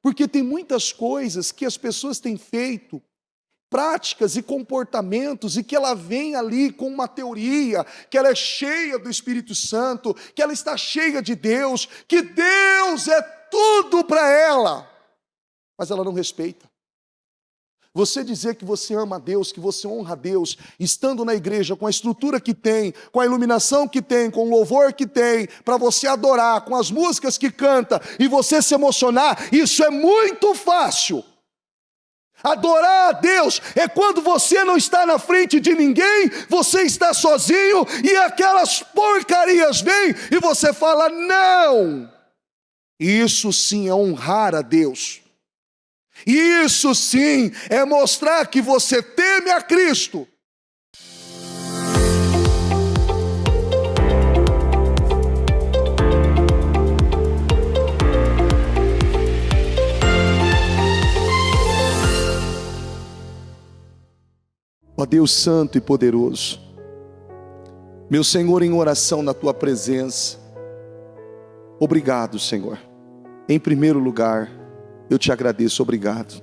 Porque tem muitas coisas que as pessoas têm feito, práticas e comportamentos, e que ela vem ali com uma teoria, que ela é cheia do Espírito Santo, que ela está cheia de Deus, que Deus é tudo para ela, mas ela não respeita. Você dizer que você ama a Deus, que você honra a Deus, estando na igreja, com a estrutura que tem, com a iluminação que tem, com o louvor que tem, para você adorar, com as músicas que canta, e você se emocionar, isso é muito fácil. Adorar a Deus é quando você não está na frente de ninguém, você está sozinho, e aquelas porcarias vêm, e você fala, não. Isso sim é honrar a Deus. Isso sim é mostrar que você teme a Cristo. Ó Deus Santo e poderoso, meu Senhor, em oração na Tua presença, obrigado, Senhor. Em primeiro lugar, eu te agradeço, obrigado.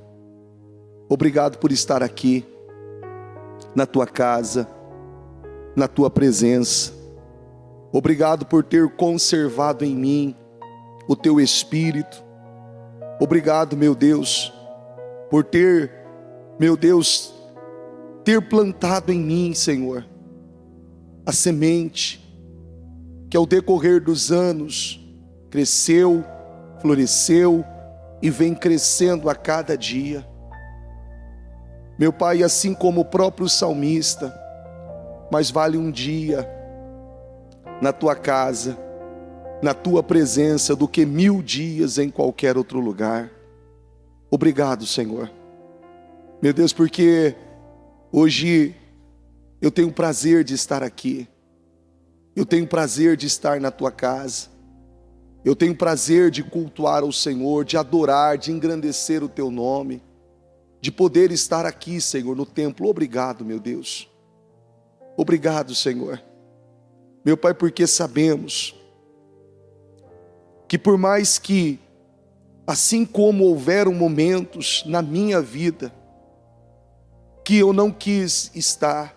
Obrigado por estar aqui, na Tua casa, na Tua presença. Obrigado por ter conservado em mim o Teu Espírito. Obrigado, meu Deus, por ter, meu Deus, ter plantado em mim, Senhor, a semente que ao decorrer dos anos cresceu, floresceu e vem crescendo a cada dia. Meu Pai, assim como o próprio salmista, mais vale um dia na Tua casa, na Tua presença, do que 1000 dias em qualquer outro lugar. Obrigado, Senhor. Meu Deus, porque hoje eu tenho prazer de estar aqui. Eu tenho prazer de estar na Tua casa. Eu tenho prazer de cultuar ao Senhor, de adorar, de engrandecer o Teu nome, de poder estar aqui, Senhor, no templo. Obrigado, meu Deus. Obrigado, Senhor. Meu Pai, porque sabemos que por mais que, assim como houveram momentos na minha vida que eu não quis estar,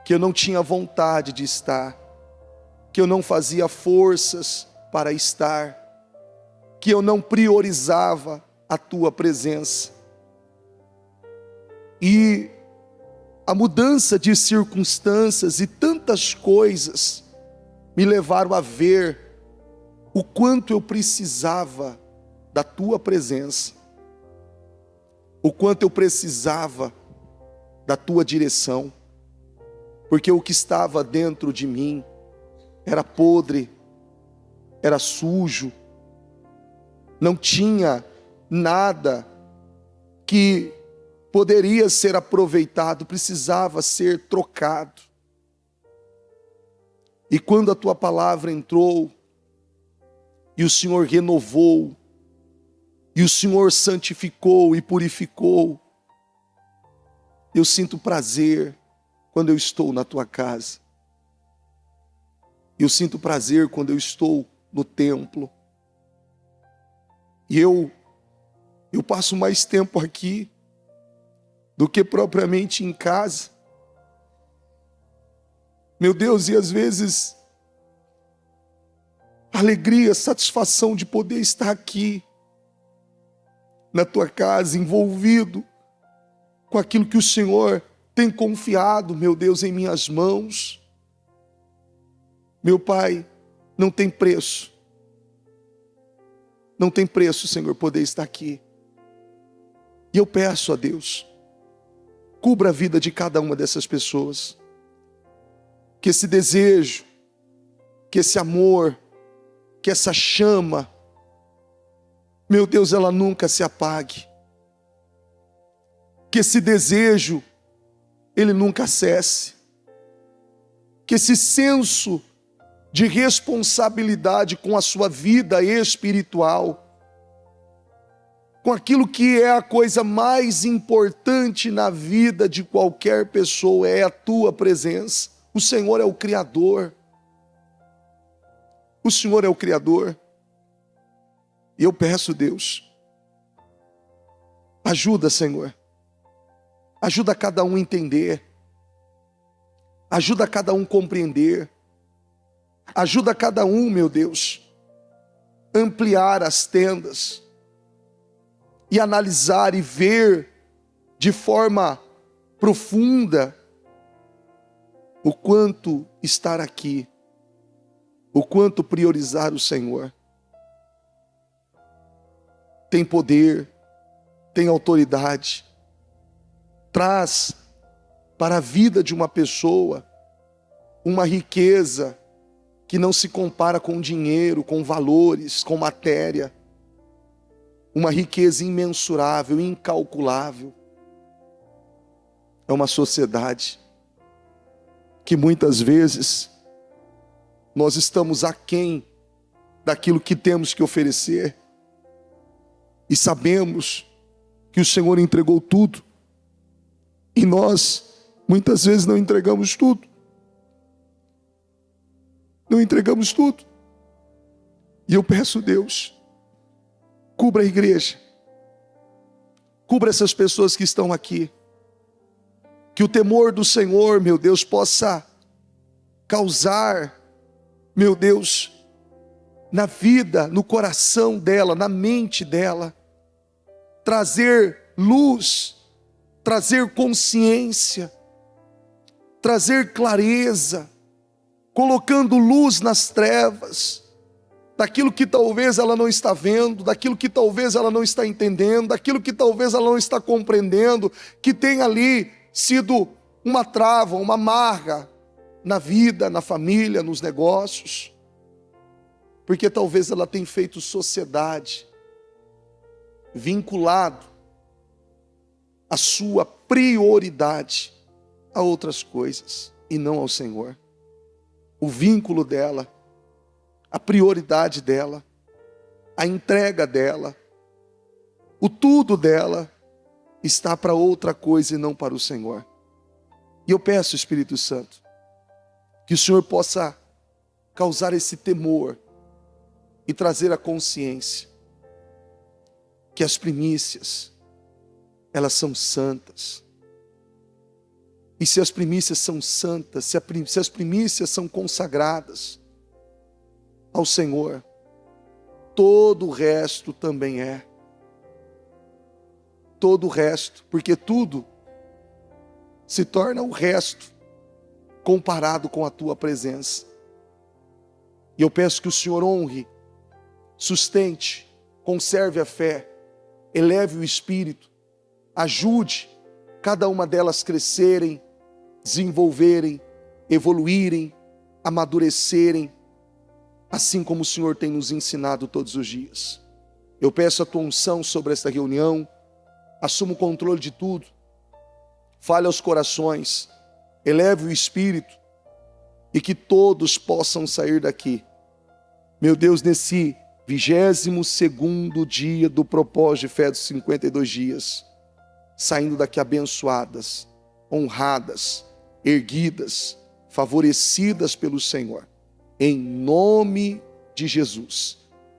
que eu não tinha vontade de estar, que eu não fazia forças para estar, que eu não priorizava a Tua presença. E a mudança de circunstâncias e tantas coisas me levaram a ver o quanto eu precisava da Tua presença, o quanto eu precisava da Tua direção, porque o que estava dentro de mim era podre, era sujo, não tinha nada que poderia ser aproveitado, precisava ser trocado. E quando a Tua palavra entrou, e o Senhor renovou, e o Senhor santificou e purificou, eu sinto prazer quando eu estou na Tua casa. Eu sinto prazer quando eu estou no templo. E eu passo mais tempo aqui do que propriamente em casa. Meu Deus, e às vezes alegria, satisfação de poder estar aqui na Tua casa, envolvido com aquilo que o Senhor tem confiado, meu Deus, em minhas mãos. Meu Pai, não tem preço. Não tem preço, Senhor, poder estar aqui. E eu peço a Deus, cubra a vida de cada uma dessas pessoas. Que esse desejo, que esse amor, que essa chama, meu Deus, ela nunca se apague. Que esse desejo, ele nunca cesse. Que esse senso de responsabilidade com a sua vida espiritual, com aquilo que é a coisa mais importante na vida de qualquer pessoa, é a Tua presença. O Senhor é o Criador. O Senhor é o Criador. E eu peço, Deus, Ajuda, Senhor. Ajuda cada um a entender. Ajuda cada um a compreender. Ajuda cada um, meu Deus, a ampliar as tendas e analisar e ver de forma profunda o quanto estar aqui, o quanto priorizar o Senhor. Tem poder, tem autoridade, traz para a vida de uma pessoa uma riqueza que não se compara com dinheiro, com valores, com matéria. Uma riqueza imensurável, incalculável. É uma sociedade que muitas vezes nós estamos aquém daquilo que temos que oferecer. E sabemos que o Senhor entregou tudo. E nós, muitas vezes, não entregamos tudo. Não entregamos tudo. E eu peço, Deus, cubra a igreja. Cubra essas pessoas que estão aqui. Que o temor do Senhor, meu Deus, possa causar, meu Deus, na vida, no coração dela, na mente dela, trazer luz, trazer consciência, trazer clareza, colocando luz nas trevas, daquilo que talvez ela não está vendo, daquilo que talvez ela não está entendendo, daquilo que talvez ela não está compreendendo, que tem ali sido uma trava, uma amarra na vida, na família, nos negócios, porque talvez ela tenha feito sociedade, vinculado a sua prioridade a outras coisas e não ao Senhor. O vínculo dela, a prioridade dela, a entrega dela, o tudo dela está para outra coisa e não para o Senhor. E eu peço, Espírito Santo, que o Senhor possa causar esse temor e trazer a consciência que as primícias, elas são santas. E se as primícias são santas, se as primícias são consagradas ao Senhor, todo o resto também é. Todo o resto, porque tudo se torna o resto comparado com a tua presença. E eu peço que o Senhor honre, sustente, conserve a fé, eleve o espírito, ajude cada uma delas crescerem, desenvolverem, evoluírem, amadurecerem, assim como o Senhor tem nos ensinado todos os dias. Eu peço a tua unção sobre esta reunião, assuma o controle de tudo, fale aos corações, eleve o espírito e que todos possam sair daqui, meu Deus, nesse 22º dia do propósito de fé dos 52 dias, saindo daqui abençoadas, honradas, erguidas, favorecidas pelo Senhor, em nome de Jesus.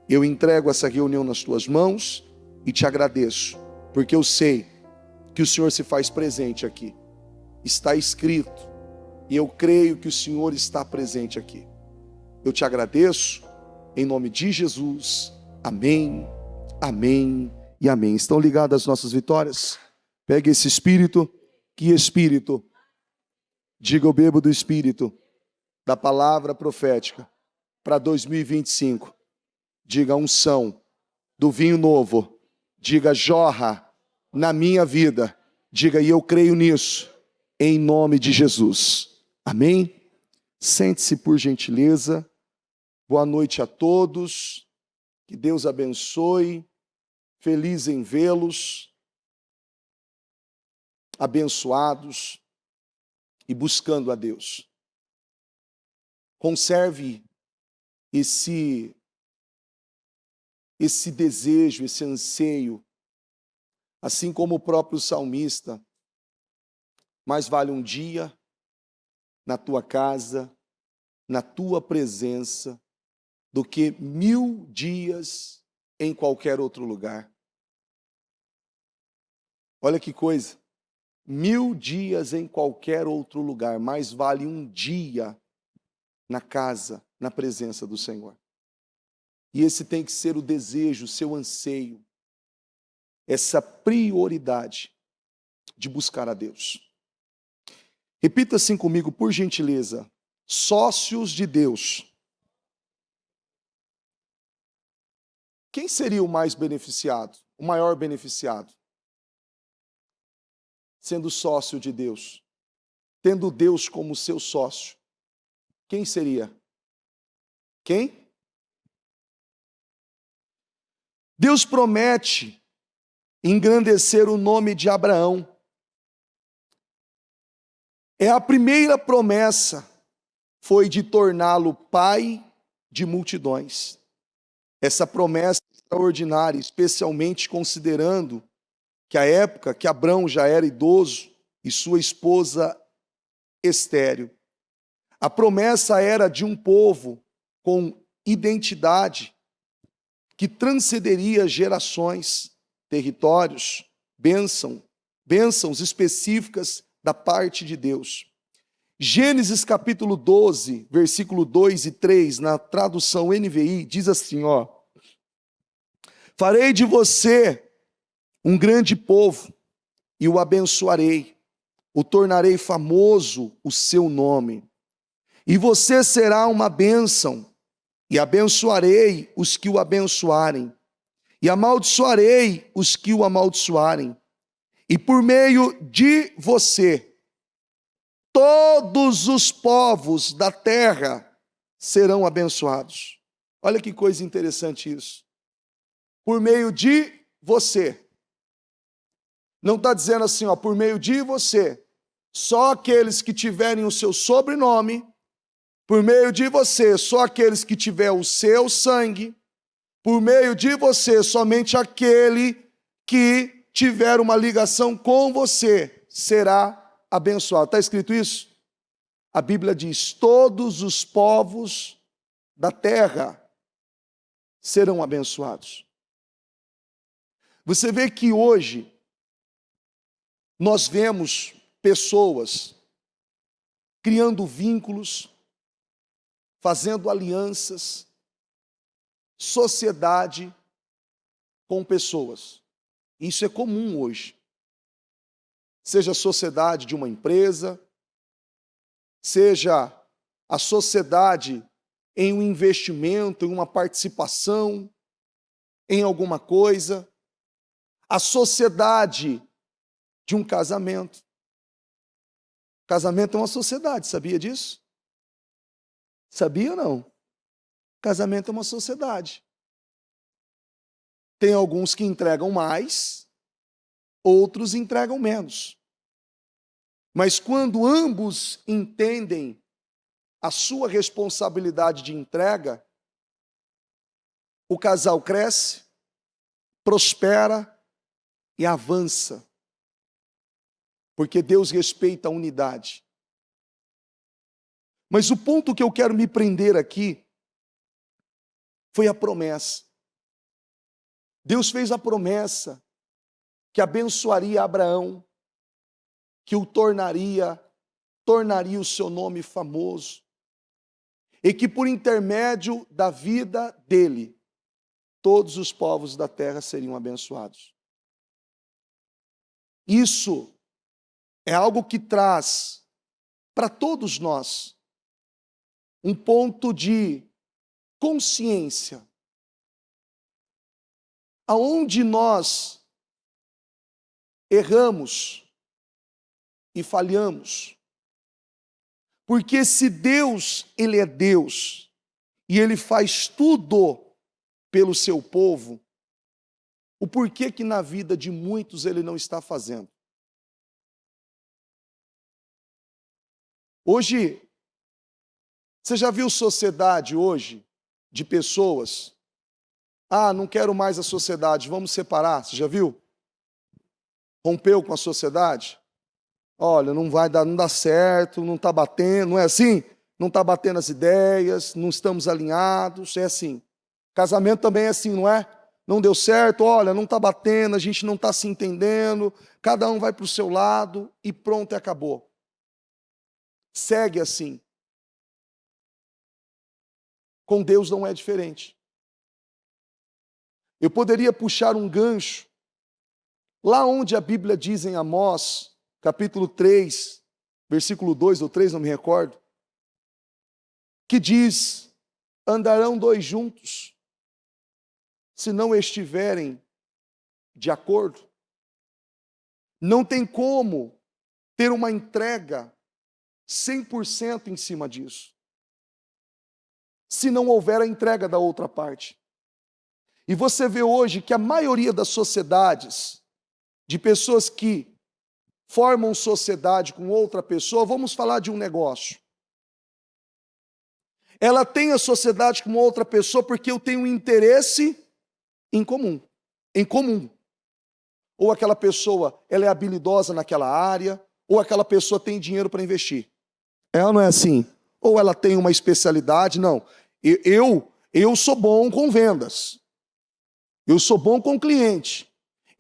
Eu entrego essa reunião nas tuas mãos e te agradeço, porque eu sei que o Senhor se faz presente aqui. Está escrito, e eu creio que o Senhor está presente aqui. Eu te agradeço, em nome de Jesus. Amém, amém e amém. Estão ligadas as nossas vitórias? Pegue esse espírito. Que espírito? Diga: eu bebo do espírito da palavra profética para 2025. Diga: unção do vinho novo. Diga: jorra na minha vida. Diga: e eu creio nisso, em nome de Jesus. Amém? Sente-se, por gentileza. Boa noite a todos. Que Deus abençoe. Feliz em vê-los, abençoados e buscando a Deus. Conserve esse desejo, esse anseio, assim como o próprio salmista. Mais vale um dia na tua casa, na tua presença, do que 1000 dias em qualquer outro lugar. Olha que coisa. 1000 dias em qualquer outro lugar, mais vale um dia na casa, na presença do Senhor. E esse tem que ser o desejo, o seu anseio, essa prioridade de buscar a Deus. Repita assim comigo, por gentileza. Sócios de Deus. Quem seria o mais beneficiado, o maior beneficiado? Sendo sócio de Deus, tendo Deus como seu sócio. Quem seria? Quem? Deus promete engrandecer o nome de Abraão. É a primeira promessa, foi de torná-lo pai de multidões. Essa promessa extraordinária, especialmente considerando que a época que Abrão já era idoso e sua esposa estéril. A promessa era de um povo com identidade que transcenderia gerações, territórios, bênçãos específicas da parte de Deus. Gênesis capítulo 12, versículo 2 e 3, na tradução NVI, diz assim, farei de você um grande povo e o abençoarei, o tornarei famoso o seu nome. E você será uma bênção, e abençoarei os que o abençoarem, e amaldiçoarei os que o amaldiçoarem. E por meio de você, todos os povos da terra serão abençoados. Olha que coisa interessante isso. Por meio de você. Não está dizendo assim, por meio de você. Só aqueles que tiverem o seu sobrenome, por meio de você, só aqueles que tiver o seu sangue, por meio de você, somente aquele que tiver uma ligação com você será abençoado. Está escrito isso? A Bíblia diz, todos os povos da terra serão abençoados. Você vê que hoje nós vemos pessoas criando vínculos, fazendo alianças, sociedade com pessoas. Isso é comum hoje. Seja a sociedade de uma empresa, seja a sociedade em um investimento, em uma participação, em alguma coisa, a sociedade de um casamento. Casamento é uma sociedade, sabia disso? Sabia ou não? Casamento é uma sociedade. Tem alguns que entregam mais, outros entregam menos. Mas quando ambos entendem a sua responsabilidade de entrega, o casal cresce, prospera e avança. Porque Deus respeita a unidade. Mas o ponto que eu quero me prender aqui foi a promessa. Deus fez a promessa que abençoaria Abraão, que o tornaria o seu nome famoso, e que por intermédio da vida dele, todos os povos da terra seriam abençoados. Isso é algo que traz para todos nós um ponto de consciência. Aonde nós erramos e falhamos. Porque se Deus, Ele é Deus, e Ele faz tudo pelo seu povo, o porquê que na vida de muitos Ele não está fazendo? Hoje, você já viu sociedade hoje de pessoas? Não quero mais a sociedade, vamos separar. Você já viu? Rompeu com a sociedade? Olha, não vai dar, não dá certo, não está batendo, não é assim? Não está batendo as ideias, não estamos alinhados, é assim. Casamento também é assim, não é? não deu certo, olha, não está batendo, a gente não está se entendendo, cada um vai para o seu lado e pronto, e acabou. Segue assim. Com Deus não é diferente. Eu poderia puxar um gancho, lá onde a Bíblia diz em Amós, capítulo 3, versículo 2 ou 3, não me recordo, que diz, andarão dois juntos, se não estiverem de acordo. Não tem como ter uma entrega 100% em cima disso, se não houver a entrega da outra parte. E você vê hoje que a maioria das sociedades, de pessoas que formam sociedade com outra pessoa, vamos falar de um negócio. Ela tem a sociedade com outra pessoa porque eu tenho um interesse em comum. Ou aquela pessoa, ela é habilidosa naquela área, ou aquela pessoa tem dinheiro para investir. Ela não é assim. Ou ela tem uma especialidade, não. Eu sou bom com vendas. Eu sou bom com cliente.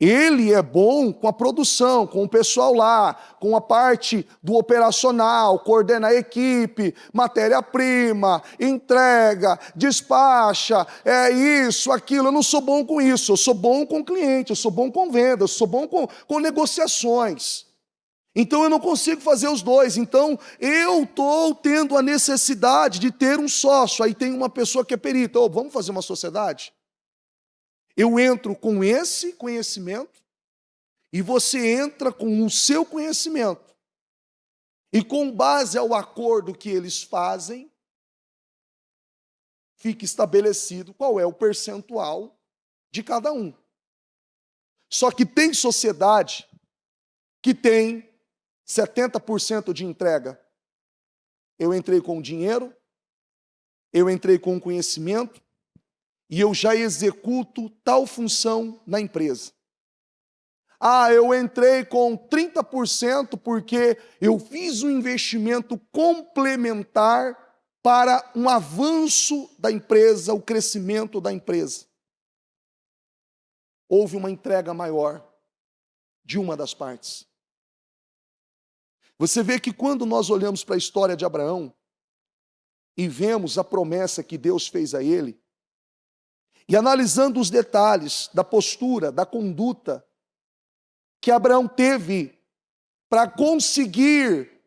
Ele é bom com a produção, com o pessoal lá, com a parte do operacional, coordena a equipe, matéria-prima, entrega, despacha, é isso, aquilo. Eu não sou bom com isso, eu sou bom com cliente, eu sou bom com vendas, eu sou bom com negociações. Então eu não consigo fazer os dois. Então eu estou tendo a necessidade de ter um sócio. Aí tem uma pessoa que é perita. Oh, vamos fazer uma sociedade? Eu entro com esse conhecimento e você entra com o seu conhecimento. E com base ao acordo que eles fazem, fica estabelecido qual é o percentual de cada um. Só que tem sociedade que tem 70% de entrega. Eu entrei com dinheiro, eu entrei com conhecimento, e eu já executo tal função na empresa. Ah, eu entrei com 30% porque eu fiz um investimento complementar para um avanço da empresa, o crescimento da empresa. Houve uma entrega maior de uma das partes. Você vê que quando nós olhamos para a história de Abraão e vemos a promessa que Deus fez a ele, e analisando os detalhes da postura, da conduta que Abraão teve para conseguir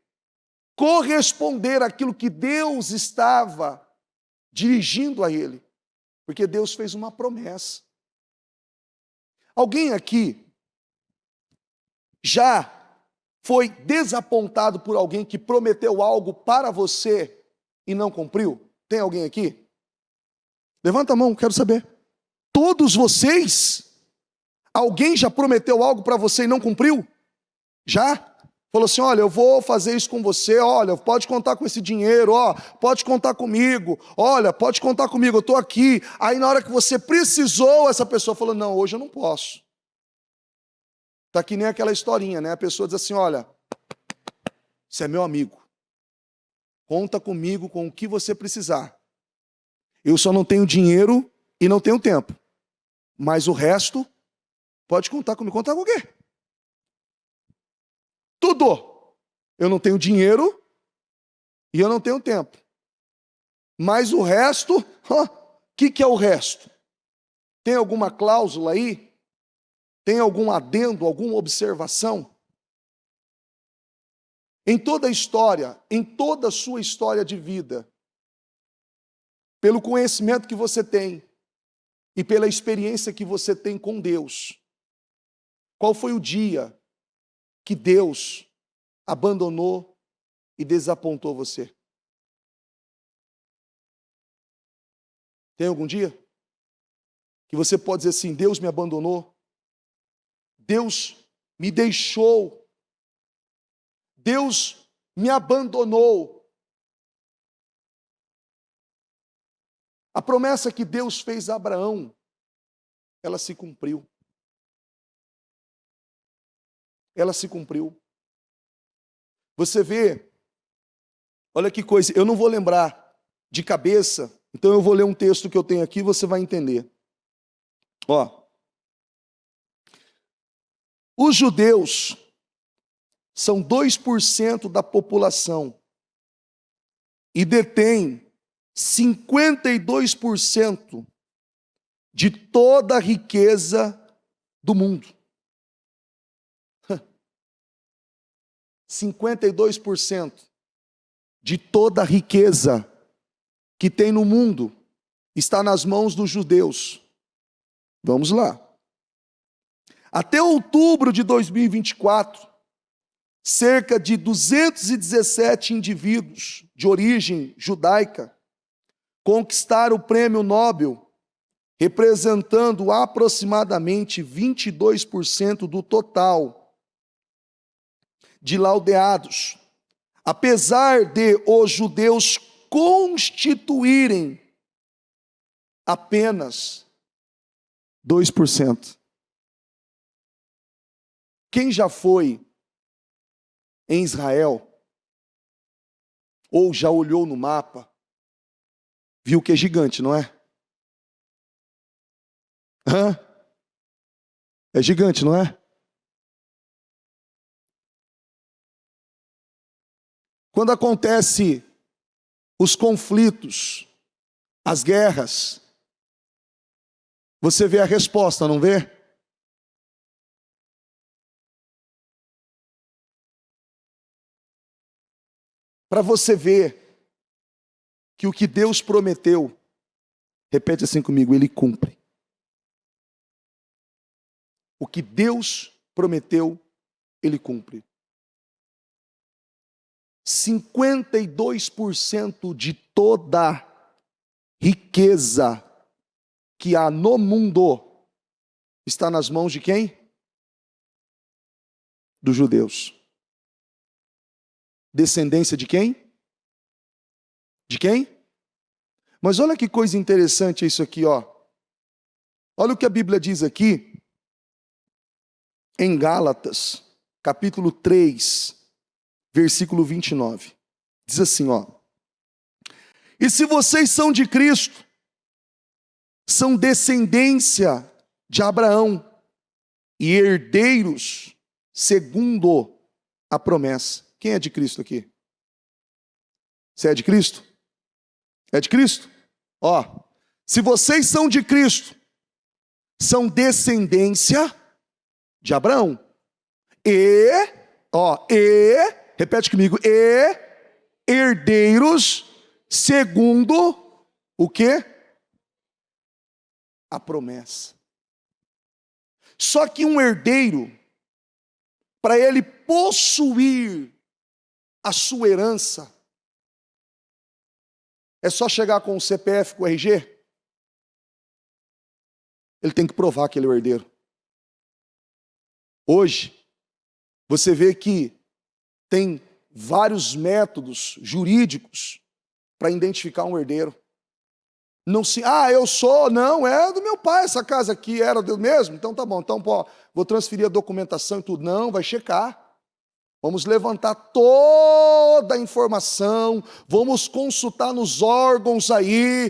corresponder àquilo que Deus estava dirigindo a ele, porque Deus fez uma promessa. Alguém aqui já foi desapontado por alguém que prometeu algo para você e não cumpriu? Tem alguém aqui? Levanta a mão, quero saber. Todos vocês, alguém já prometeu algo para você e não cumpriu? Já? Falou assim, olha, eu vou fazer isso com você, olha, pode contar com esse dinheiro, ó, pode contar comigo, olha, pode contar comigo, eu estou aqui. Aí na hora que você precisou, essa pessoa falou, não, hoje eu não posso. Está que nem aquela historinha, né? A pessoa diz assim, olha, você é meu amigo, conta comigo com o que você precisar. Eu só não tenho dinheiro e não tenho tempo. Mas o resto, pode contar comigo. Contar com o quê? Tudo. Eu não tenho dinheiro e eu não tenho tempo. Mas o resto, o que é o resto? Tem alguma cláusula aí? Tem algum adendo, alguma observação? Em toda a história, em toda a sua história de vida, pelo conhecimento que você tem e pela experiência que você tem com Deus, qual foi o dia que Deus abandonou e desapontou você? Tem algum dia que você pode dizer assim, Deus me abandonou, Deus me deixou, Deus me abandonou? A promessa que Deus fez a Abraão, ela se cumpriu. Ela se cumpriu. Você vê, olha que coisa, eu não vou lembrar de cabeça, então eu vou ler um texto que eu tenho aqui e você vai entender. Ó, os judeus são 2% da população e detêm 52% de toda a riqueza do mundo. 52% de toda a riqueza que tem no mundo está nas mãos dos judeus. Vamos lá. Até outubro de 2024, cerca de 217 indivíduos de origem judaica conquistaram o prêmio Nobel, representando aproximadamente 22% do total de laureados, apesar de os judeus constituírem apenas 2%. Quem já foi em Israel, ou já olhou no mapa, viu que é gigante, não é? Hã? É gigante, não é? Quando acontece os conflitos, as guerras, você vê a resposta, não vê? Para você ver que o que Deus prometeu, repete assim comigo, Ele cumpre. O que Deus prometeu, Ele cumpre. 52% de toda riqueza que há no mundo está nas mãos de quem? Dos judeus. Descendência de quem? De quem? Mas olha que coisa interessante isso aqui, ó. Olha o que a Bíblia diz aqui, em Gálatas, capítulo 3, versículo 29. Diz assim, ó. E se vocês são de Cristo, são descendência de Abraão e herdeiros segundo a promessa. Quem é de Cristo aqui? Você é de Cristo? É de Cristo? Ó, se vocês são de Cristo, são descendência de Abraão. Repete comigo, herdeiros segundo o quê? A promessa. Só que um herdeiro, para ele possuir a sua herança, é só chegar com o CPF, com o RG? Ele tem que provar que ele é o herdeiro. Hoje, você vê que tem vários métodos jurídicos para identificar um herdeiro. Não se, eu sou, não, é do meu pai, essa casa aqui era do mesmo, então tá bom, então vou transferir a documentação e tudo. Não, vai checar. Vamos levantar toda a informação, vamos consultar nos órgãos aí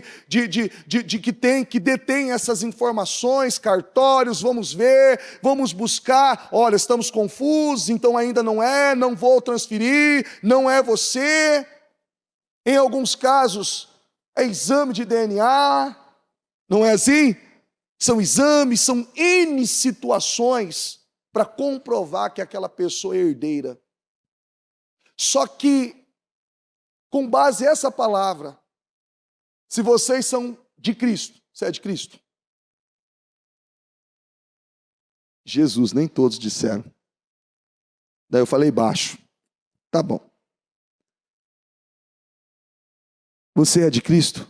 que detém essas informações, cartórios, vamos ver, vamos buscar. Olha, estamos confusos, então ainda não é, não vou transferir, não é você. Em alguns casos, é exame de DNA, não é assim? São exames, são N situações para comprovar que aquela pessoa é herdeira. Só que, com base nessa palavra, se vocês são de Cristo, você é de Cristo? Jesus, nem todos disseram. Daí eu falei baixo. Tá bom. Você é de Cristo?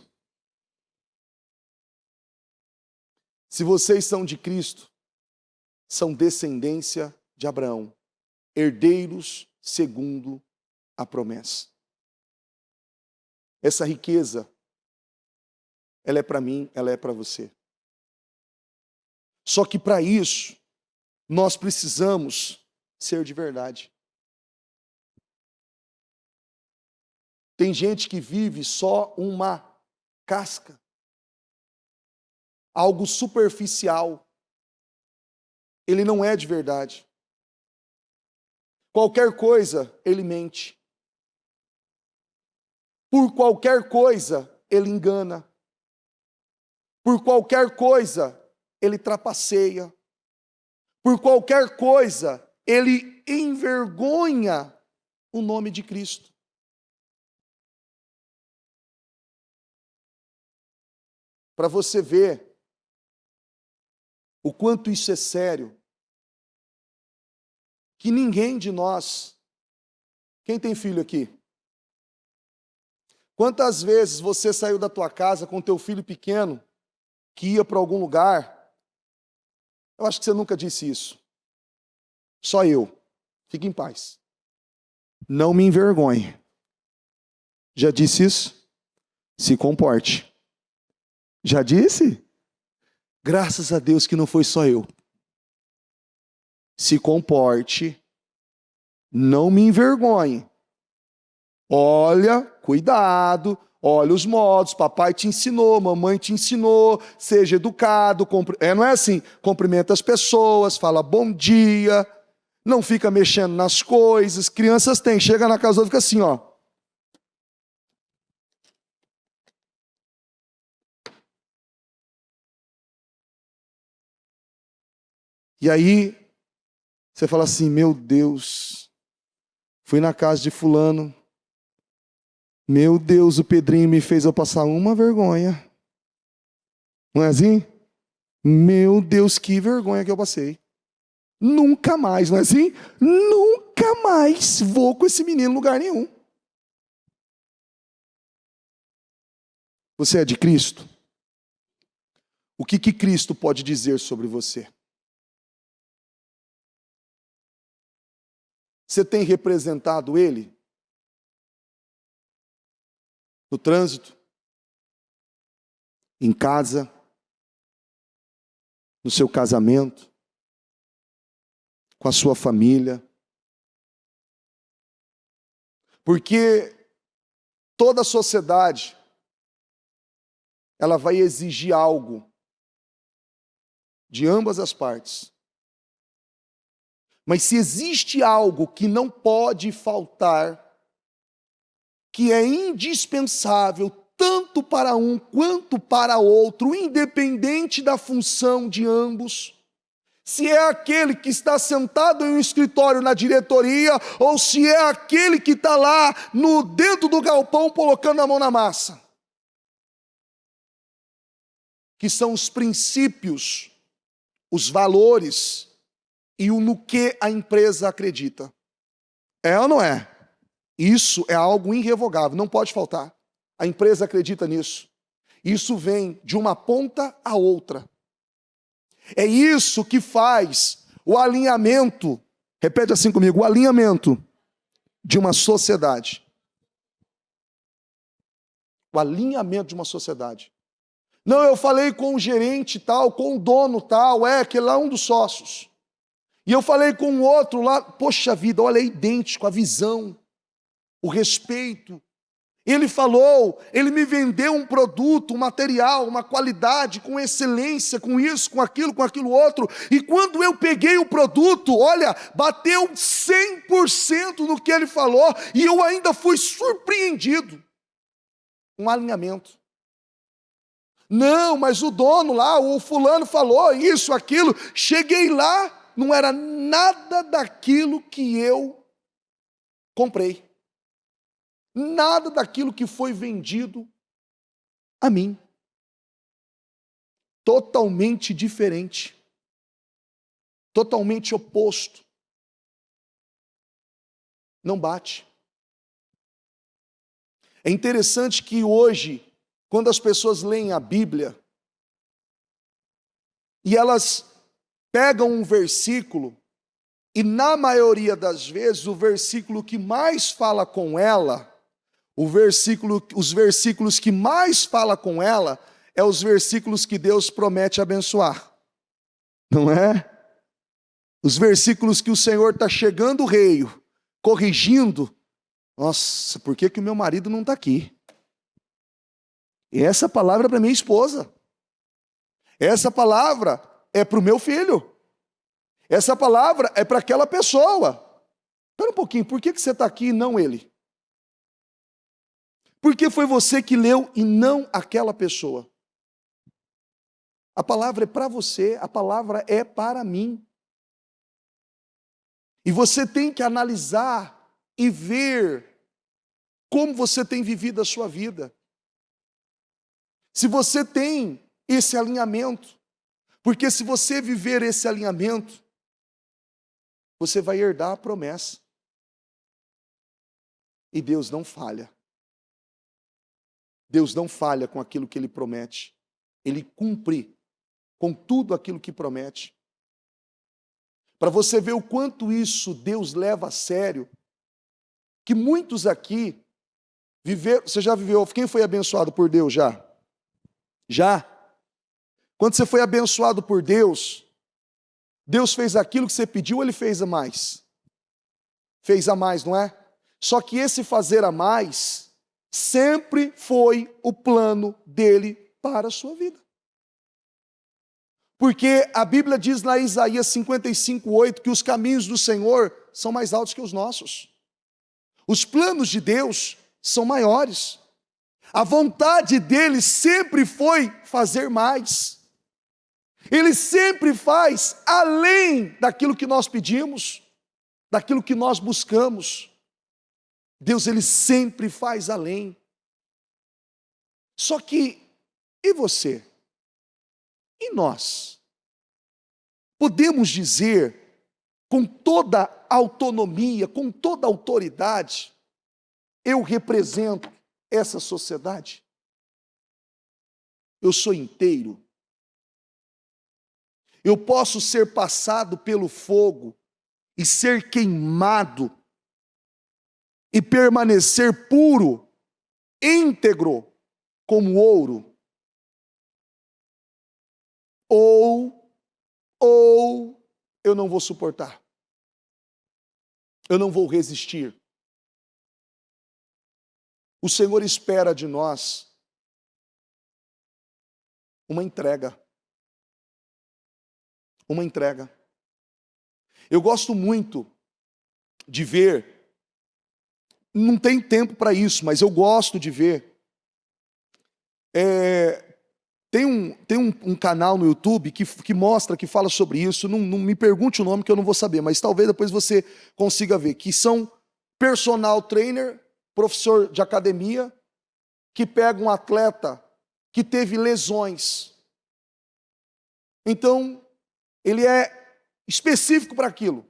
Se vocês são de Cristo, são descendência de Abraão, herdeiros segundo a promessa. Essa riqueza, ela é para mim, ela é para você. Só que para isso, nós precisamos ser de verdade. Tem gente que vive só uma casca. algo superficial. Ele não é de verdade. Qualquer coisa, ele mente. Por qualquer coisa, ele engana. Por qualquer coisa, ele trapaceia. Por qualquer coisa, ele envergonha o nome de Cristo. Para você ver o quanto isso é sério, que ninguém de nós, quem tem filho aqui? Quantas vezes você saiu da tua casa com teu filho pequeno, que ia para algum lugar? Eu acho que você nunca disse isso. Só eu. Fique em paz. Não me envergonhe. Já disse isso? Se comporte. Já disse? Graças a Deus que não foi só eu. Se comporte. Não me envergonhe. Olha, cuidado. Olha os modos, papai te ensinou, mamãe te ensinou, seja educado, não é assim, cumprimenta as pessoas, fala bom dia, não fica mexendo nas coisas, crianças têm, chega na casa, fica assim, ó. E aí, você fala assim, meu Deus, fui na casa de fulano, meu Deus, o Pedrinho me fez eu passar uma vergonha. Não é assim? Meu Deus, que vergonha que eu passei. Nunca mais, não é assim? Nunca mais vou com esse menino em lugar nenhum. Você é de Cristo? O que Cristo pode dizer sobre você? Você tem representado Ele? No trânsito? Em casa? No seu casamento? Com a sua família? Porque toda a sociedade, ela vai exigir algo de ambas as partes. Mas se existe algo que não pode faltar, que é indispensável tanto para um quanto para outro, independente da função de ambos, se é aquele que está sentado em um escritório na diretoria, ou se é aquele que está lá no dentro do galpão colocando a mão na massa, que são os princípios, os valores e o no que a empresa acredita. É ou não é? Isso é algo irrevogável, não pode faltar. A empresa acredita nisso. Isso vem de uma ponta à outra. É isso que faz o alinhamento, repete assim comigo, o alinhamento de uma sociedade. O alinhamento de uma sociedade. Não, eu falei com o gerente tal, com o dono tal, aquele lá é um dos sócios. E eu falei com o outro lá, poxa vida, olha, é idêntico, a visão, o respeito. Ele falou, ele me vendeu um produto, um material, uma qualidade, com excelência, com isso, com aquilo outro. E quando eu peguei o produto, olha, bateu 100% no que ele falou, e eu ainda fui surpreendido. Um alinhamento. Não, mas o dono lá, o fulano falou isso, aquilo. Cheguei lá, não era nada daquilo que eu comprei. Nada daquilo que foi vendido a mim. Totalmente diferente. Totalmente oposto. Não bate. É interessante que hoje, quando as pessoas leem a Bíblia, e elas pegam um versículo, e na maioria das vezes, o versículo que mais fala com ela, os versículos que mais fala com ela, é os versículos que Deus promete abençoar. Não é? Os versículos que o Senhor está chegando o rei, corrigindo. Nossa, por que o meu marido não está aqui? E essa palavra é para minha esposa. Essa palavra é para o meu filho. Essa palavra é para aquela pessoa. Espera um pouquinho, por que você está aqui e não ele? Por que foi você que leu e não aquela pessoa? A palavra é para você, a palavra é para mim. E você tem que analisar e ver como você tem vivido a sua vida. Se você tem esse alinhamento, porque se você viver esse alinhamento, você vai herdar a promessa. E Deus não falha. Deus não falha com aquilo que Ele promete. Ele cumpre com tudo aquilo que promete. Para você ver o quanto isso Deus leva a sério, que muitos aqui viveram. Você já viveu? Quem foi abençoado por Deus já? Já? Quando você foi abençoado por Deus, Deus fez aquilo que você pediu ou Ele fez a mais? Fez a mais, não é? Só que esse fazer a mais sempre foi o plano dele para a sua vida. Porque a Bíblia diz lá em Isaías 55:8 que os caminhos do Senhor são mais altos que os nossos. Os planos de Deus são maiores. A vontade dele sempre foi fazer mais. Ele sempre faz além daquilo que nós pedimos, daquilo que nós buscamos. Deus, ele sempre faz além. Só que, e você? E nós? Podemos dizer, com toda autonomia, com toda autoridade, eu represento essa sociedade? Eu sou inteiro? Eu posso ser passado pelo fogo e ser queimado e permanecer puro, íntegro, como ouro? Ou eu não vou suportar. Eu não vou resistir. O Senhor espera de nós uma entrega. Uma entrega. Eu gosto muito de ver, não tem tempo para isso, mas eu gosto de ver. Tem um canal no YouTube que mostra, que fala sobre isso. Não me pergunte o nome que eu não vou saber, mas talvez depois você consiga ver. Que são personal trainer, professor de academia, que pega um atleta que teve lesões. Então, ele é específico para aquilo.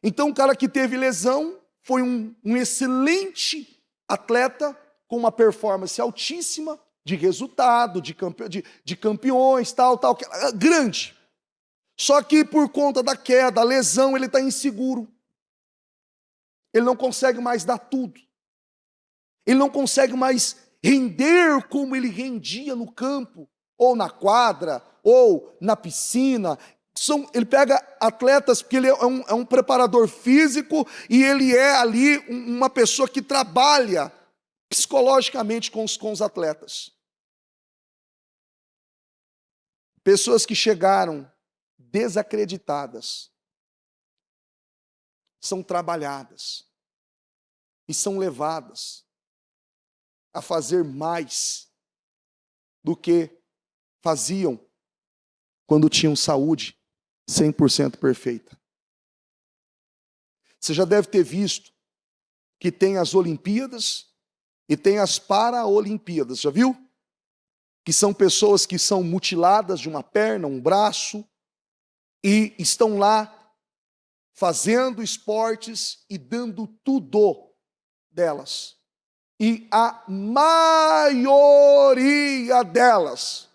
Então, o cara que teve lesão foi um excelente atleta, com uma performance altíssima, de resultado, de campeões, tal, grande. Só que por conta da queda, da lesão, ele está inseguro. Ele não consegue mais dar tudo. Ele não consegue mais render como ele rendia no campo, ou na quadra, ou na piscina. Ele pega atletas, porque ele é um preparador físico, e ele é ali uma pessoa que trabalha psicologicamente com os atletas. Pessoas que chegaram desacreditadas, são trabalhadas e são levadas a fazer mais do que faziam quando tinham saúde 100% perfeita. Você já deve ter visto que tem as Olimpíadas e tem as Paraolimpíadas, já viu? Que são pessoas que são mutiladas de uma perna, um braço, e estão lá fazendo esportes e dando tudo delas. E a maioria delas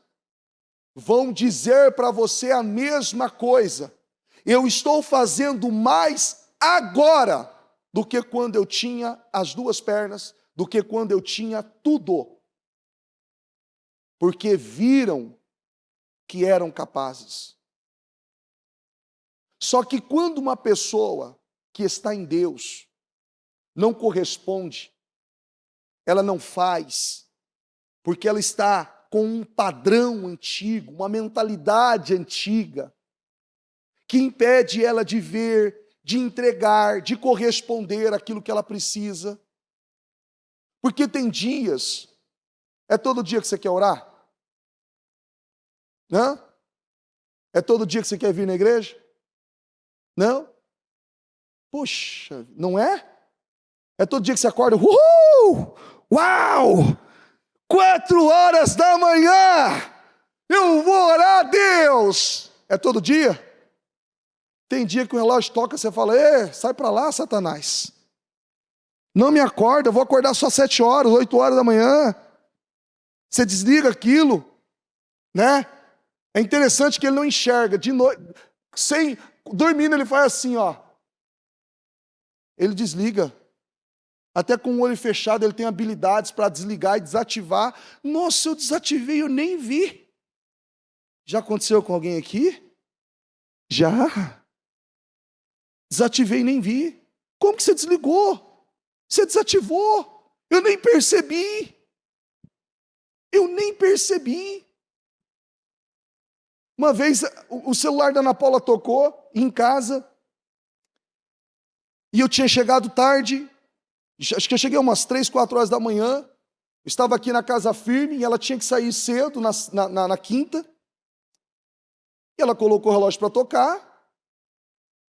vão dizer para você a mesma coisa. Eu estou fazendo mais agora do que quando eu tinha as duas pernas, do que quando eu tinha tudo. Porque viram que eram capazes. Só que quando uma pessoa que está em Deus não corresponde, ela não faz, porque ela está com um padrão antigo, uma mentalidade antiga, que impede ela de ver, de entregar, de corresponder àquilo que ela precisa. Porque tem dias, é todo dia que você quer orar? Não? É todo dia que você quer vir na igreja? Não? Poxa, não é? É todo dia que você acorda, uhul! Uau! 4 horas da manhã! Eu vou orar a Deus! É todo dia? Tem dia que o relógio toca, você fala, sai para lá, Satanás. Não me acorda, eu vou acordar só 7 horas, 8 horas da manhã. Você desliga aquilo, né? É interessante que ele não enxerga. De noite, dormindo ele faz assim, ó. Ele desliga. Até com o olho fechado ele tem habilidades para desligar e desativar. Nossa, eu desativei, eu nem vi. Já aconteceu com alguém aqui? Já. Desativei e nem vi. Como que você desligou? Você desativou. Eu nem percebi. Eu nem percebi. Uma vez o celular da Ana Paula tocou em casa. E eu tinha chegado tarde. Acho que eu cheguei umas 3, 4 horas da manhã. Eu estava aqui na Casa Firme e ela tinha que sair cedo na quinta. E ela colocou o relógio para tocar.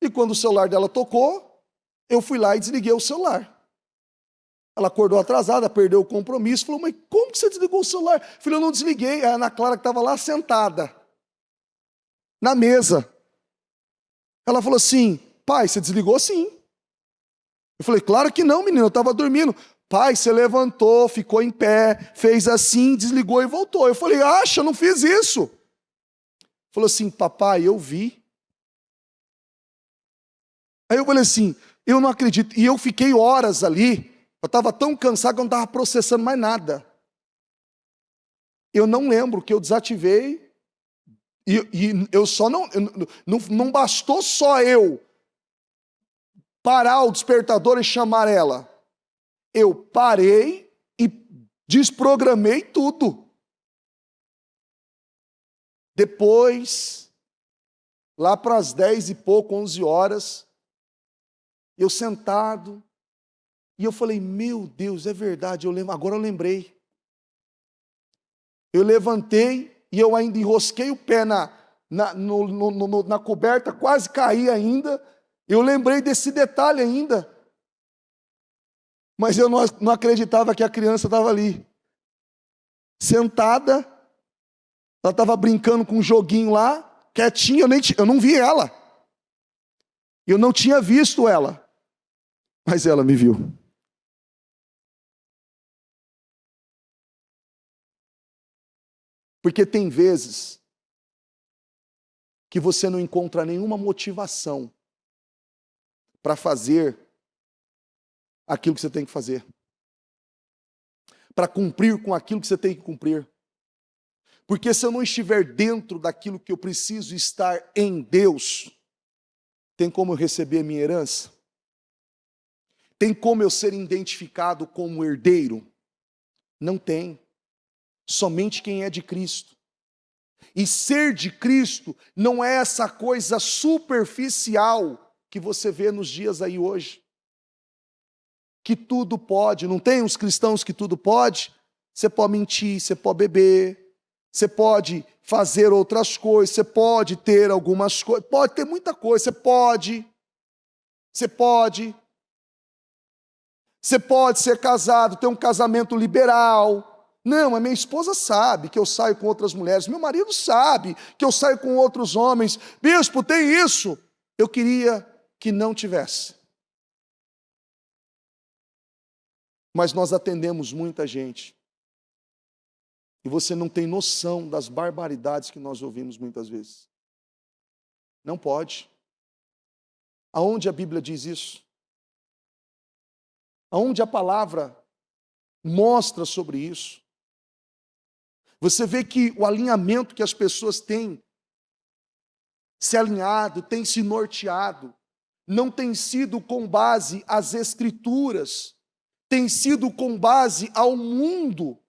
E quando o celular dela tocou, eu fui lá e desliguei o celular. Ela acordou atrasada, perdeu o compromisso. Falou, mas como que você desligou o celular? Eu falei, eu não desliguei. A Ana Clara que estava lá sentada, na mesa. Ela falou assim, pai, você desligou sim. Eu falei, claro que não, menino, eu estava dormindo. Pai, você levantou, ficou em pé, fez assim, desligou e voltou. Eu falei, acha, eu não fiz isso. Falou assim, papai, eu vi. Aí eu falei assim, eu não acredito. E eu fiquei horas ali, eu estava tão cansado que eu não estava processando mais nada. Eu não lembro que eu desativei, e eu só não bastou só eu parar o despertador e chamar ela. Eu parei e desprogramei tudo. Depois, lá para as 10 e pouco, 11 horas, eu sentado, e eu falei, meu Deus, é verdade, agora eu lembrei. Eu levantei e eu ainda enrosquei o pé na coberta, quase caí ainda. Eu lembrei desse detalhe ainda. Mas eu não acreditava que a criança estava ali, sentada, ela estava brincando com um joguinho lá, quietinha, eu não vi ela. Eu não tinha visto ela, mas ela me viu. Porque tem vezes que você não encontra nenhuma motivação para fazer aquilo que você tem que fazer, para cumprir com aquilo que você tem que cumprir. Porque se eu não estiver dentro daquilo que eu preciso estar em Deus, tem como eu receber a minha herança? Tem como eu ser identificado como herdeiro? Não tem. Somente quem é de Cristo. E ser de Cristo não é essa coisa superficial que você vê nos dias aí hoje. Que tudo pode, não tem uns cristãos que tudo pode? Você pode mentir, você pode beber, você pode fazer outras coisas, você pode ter algumas coisas, pode ter muita coisa, você pode ser casado, ter um casamento liberal. Não, a minha esposa sabe que eu saio com outras mulheres, meu marido sabe que eu saio com outros homens. Bispo, tem isso. Eu queria que não tivesse. Mas nós atendemos muita gente. E você não tem noção das barbaridades que nós ouvimos muitas vezes. Não pode. Aonde a Bíblia diz isso? Aonde a palavra mostra sobre isso? Você vê que o alinhamento que as pessoas têm se alinhado, têm se norteado, não tem sido com base às Escrituras, tem sido com base ao mundo.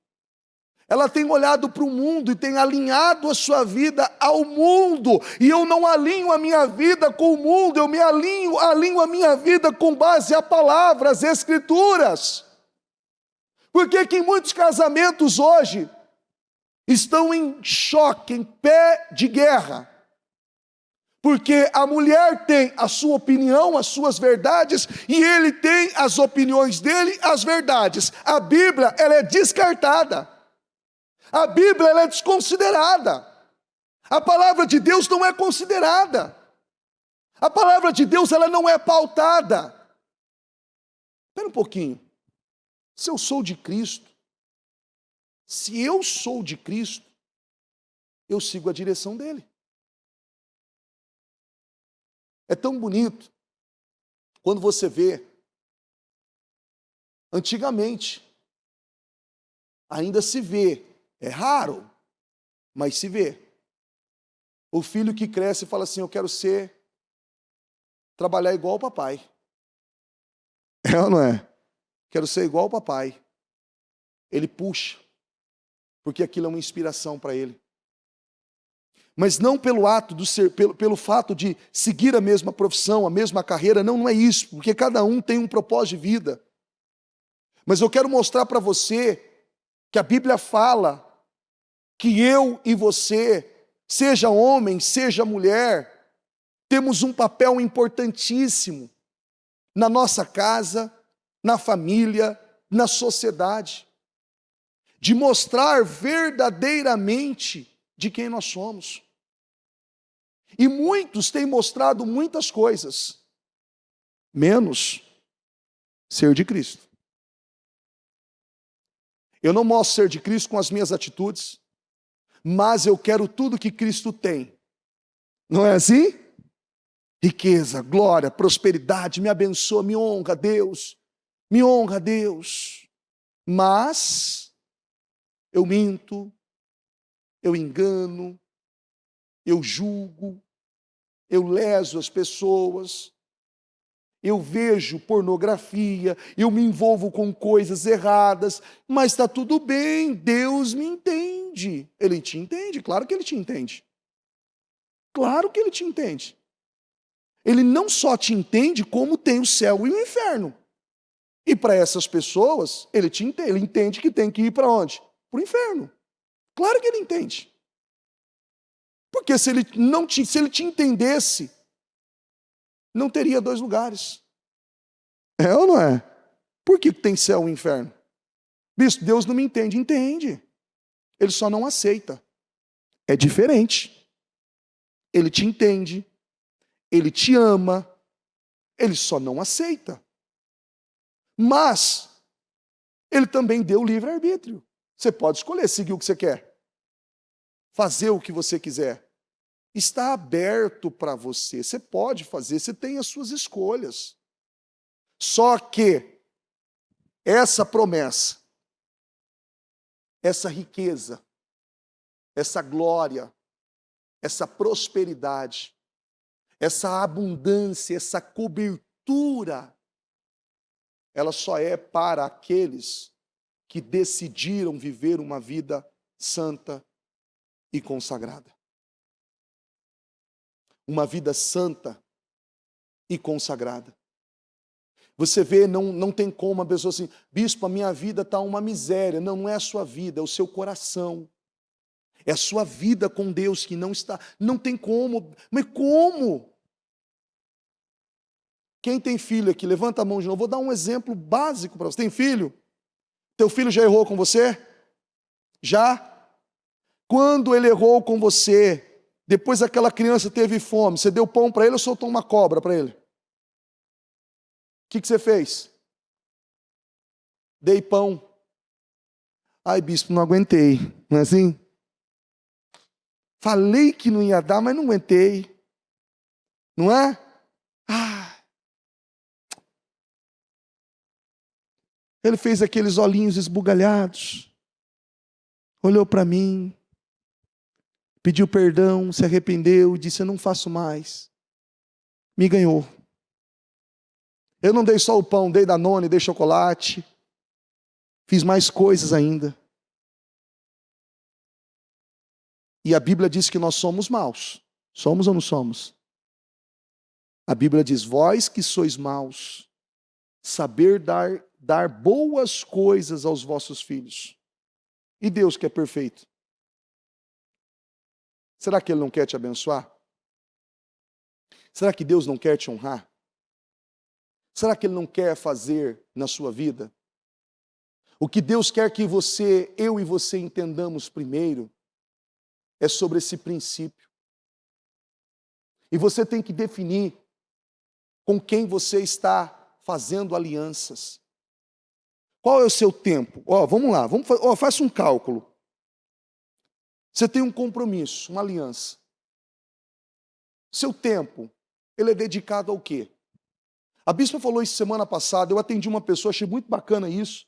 Ela tem olhado para o mundo e tem alinhado a sua vida ao mundo. E eu não alinho a minha vida com o mundo, eu me alinho a minha vida com base a palavras, as escrituras. Por que em muitos casamentos hoje estão em choque, em pé de guerra? Porque a mulher tem a sua opinião, as suas verdades, e ele tem as opiniões dele, as verdades. A Bíblia, ela é descartada. A Bíblia, ela é desconsiderada. A palavra de Deus não é considerada. A palavra de Deus, ela não é pautada. Espera um pouquinho. Se eu sou de Cristo, se eu sou de Cristo, eu sigo a direção dele. É tão bonito quando você vê, antigamente, ainda se vê, é raro, mas se vê. O filho que cresce e fala assim, eu quero trabalhar igual o papai. É ou não é? Quero ser igual o papai. Ele puxa, porque aquilo é uma inspiração para ele. Mas não pelo ato de ser, pelo fato de seguir a mesma profissão, a mesma carreira, não é isso, porque cada um tem um propósito de vida. Mas eu quero mostrar para você que a Bíblia fala que eu e você, seja homem, seja mulher, temos um papel importantíssimo na nossa casa, na família, na sociedade, de mostrar verdadeiramente de quem nós somos. E muitos têm mostrado muitas coisas, menos ser de Cristo. Eu não mostro ser de Cristo com as minhas atitudes, mas eu quero tudo que Cristo tem. Não é assim? Riqueza, glória, prosperidade, me abençoa, me honra, Deus. Me honra, Deus. Mas eu minto, eu engano, eu julgo, eu leso as pessoas, eu vejo pornografia, eu me envolvo com coisas erradas, mas está tudo bem, Deus me entende. Ele te entende, claro que Ele te entende. Claro que Ele te entende. Ele não só te entende, como tem o céu e o inferno. E para essas pessoas, ele entende que tem que ir para onde? Para o inferno. Claro que ele entende. Porque se ele te entendesse, não teria dois lugares. É ou não é? Por que tem céu e inferno? Bispo, Deus não me entende. Entende. Ele só não aceita. É diferente. Ele te entende. Ele te ama. Ele só não aceita. Mas ele também deu livre-arbítrio. Você pode escolher seguir o que você quer. Fazer o que você quiser. Está aberto para você. Você pode fazer, você tem as suas escolhas. Só que essa promessa, essa riqueza, essa glória, essa prosperidade, essa abundância, essa cobertura, ela só é para aqueles que decidiram viver uma vida santa e consagrada. Uma vida santa e consagrada. Você vê, não tem como a pessoa assim, bispo, a minha vida está uma miséria. Não, não é a sua vida, é o seu coração. É a sua vida com Deus que não está. Não tem como. Mas como? Quem tem filho aqui? Levanta a mão de novo. Vou dar um exemplo básico para você. Tem filho? Teu filho já errou com você? Já? Quando ele errou com você, depois aquela criança teve fome, você deu pão para ele ou soltou uma cobra para ele? O que você fez? Dei pão. Ai, bispo, não aguentei. Não é assim? Falei que não ia dar, mas não aguentei. Não é? Ele fez aqueles olhinhos esbugalhados. Olhou para mim. Pediu perdão, se arrependeu e disse, eu não faço mais. Me ganhou. Eu não dei só o pão, dei Danone, dei chocolate. Fiz mais coisas ainda. E a Bíblia diz que nós somos maus. Somos ou não somos? A Bíblia diz, vós que sois maus, saber dar boas coisas aos vossos filhos. E Deus que é perfeito? Será que Ele não quer te abençoar? Será que Deus não quer te honrar? Será que Ele não quer fazer na sua vida? O que Deus quer que eu e você entendamos primeiro é sobre esse princípio. E você tem que definir com quem você está fazendo alianças. Qual é o seu tempo? Vamos lá, faça um cálculo. Você tem um compromisso, uma aliança. Seu tempo, ele é dedicado ao quê? A bispa falou isso semana passada, eu atendi uma pessoa, achei muito bacana isso.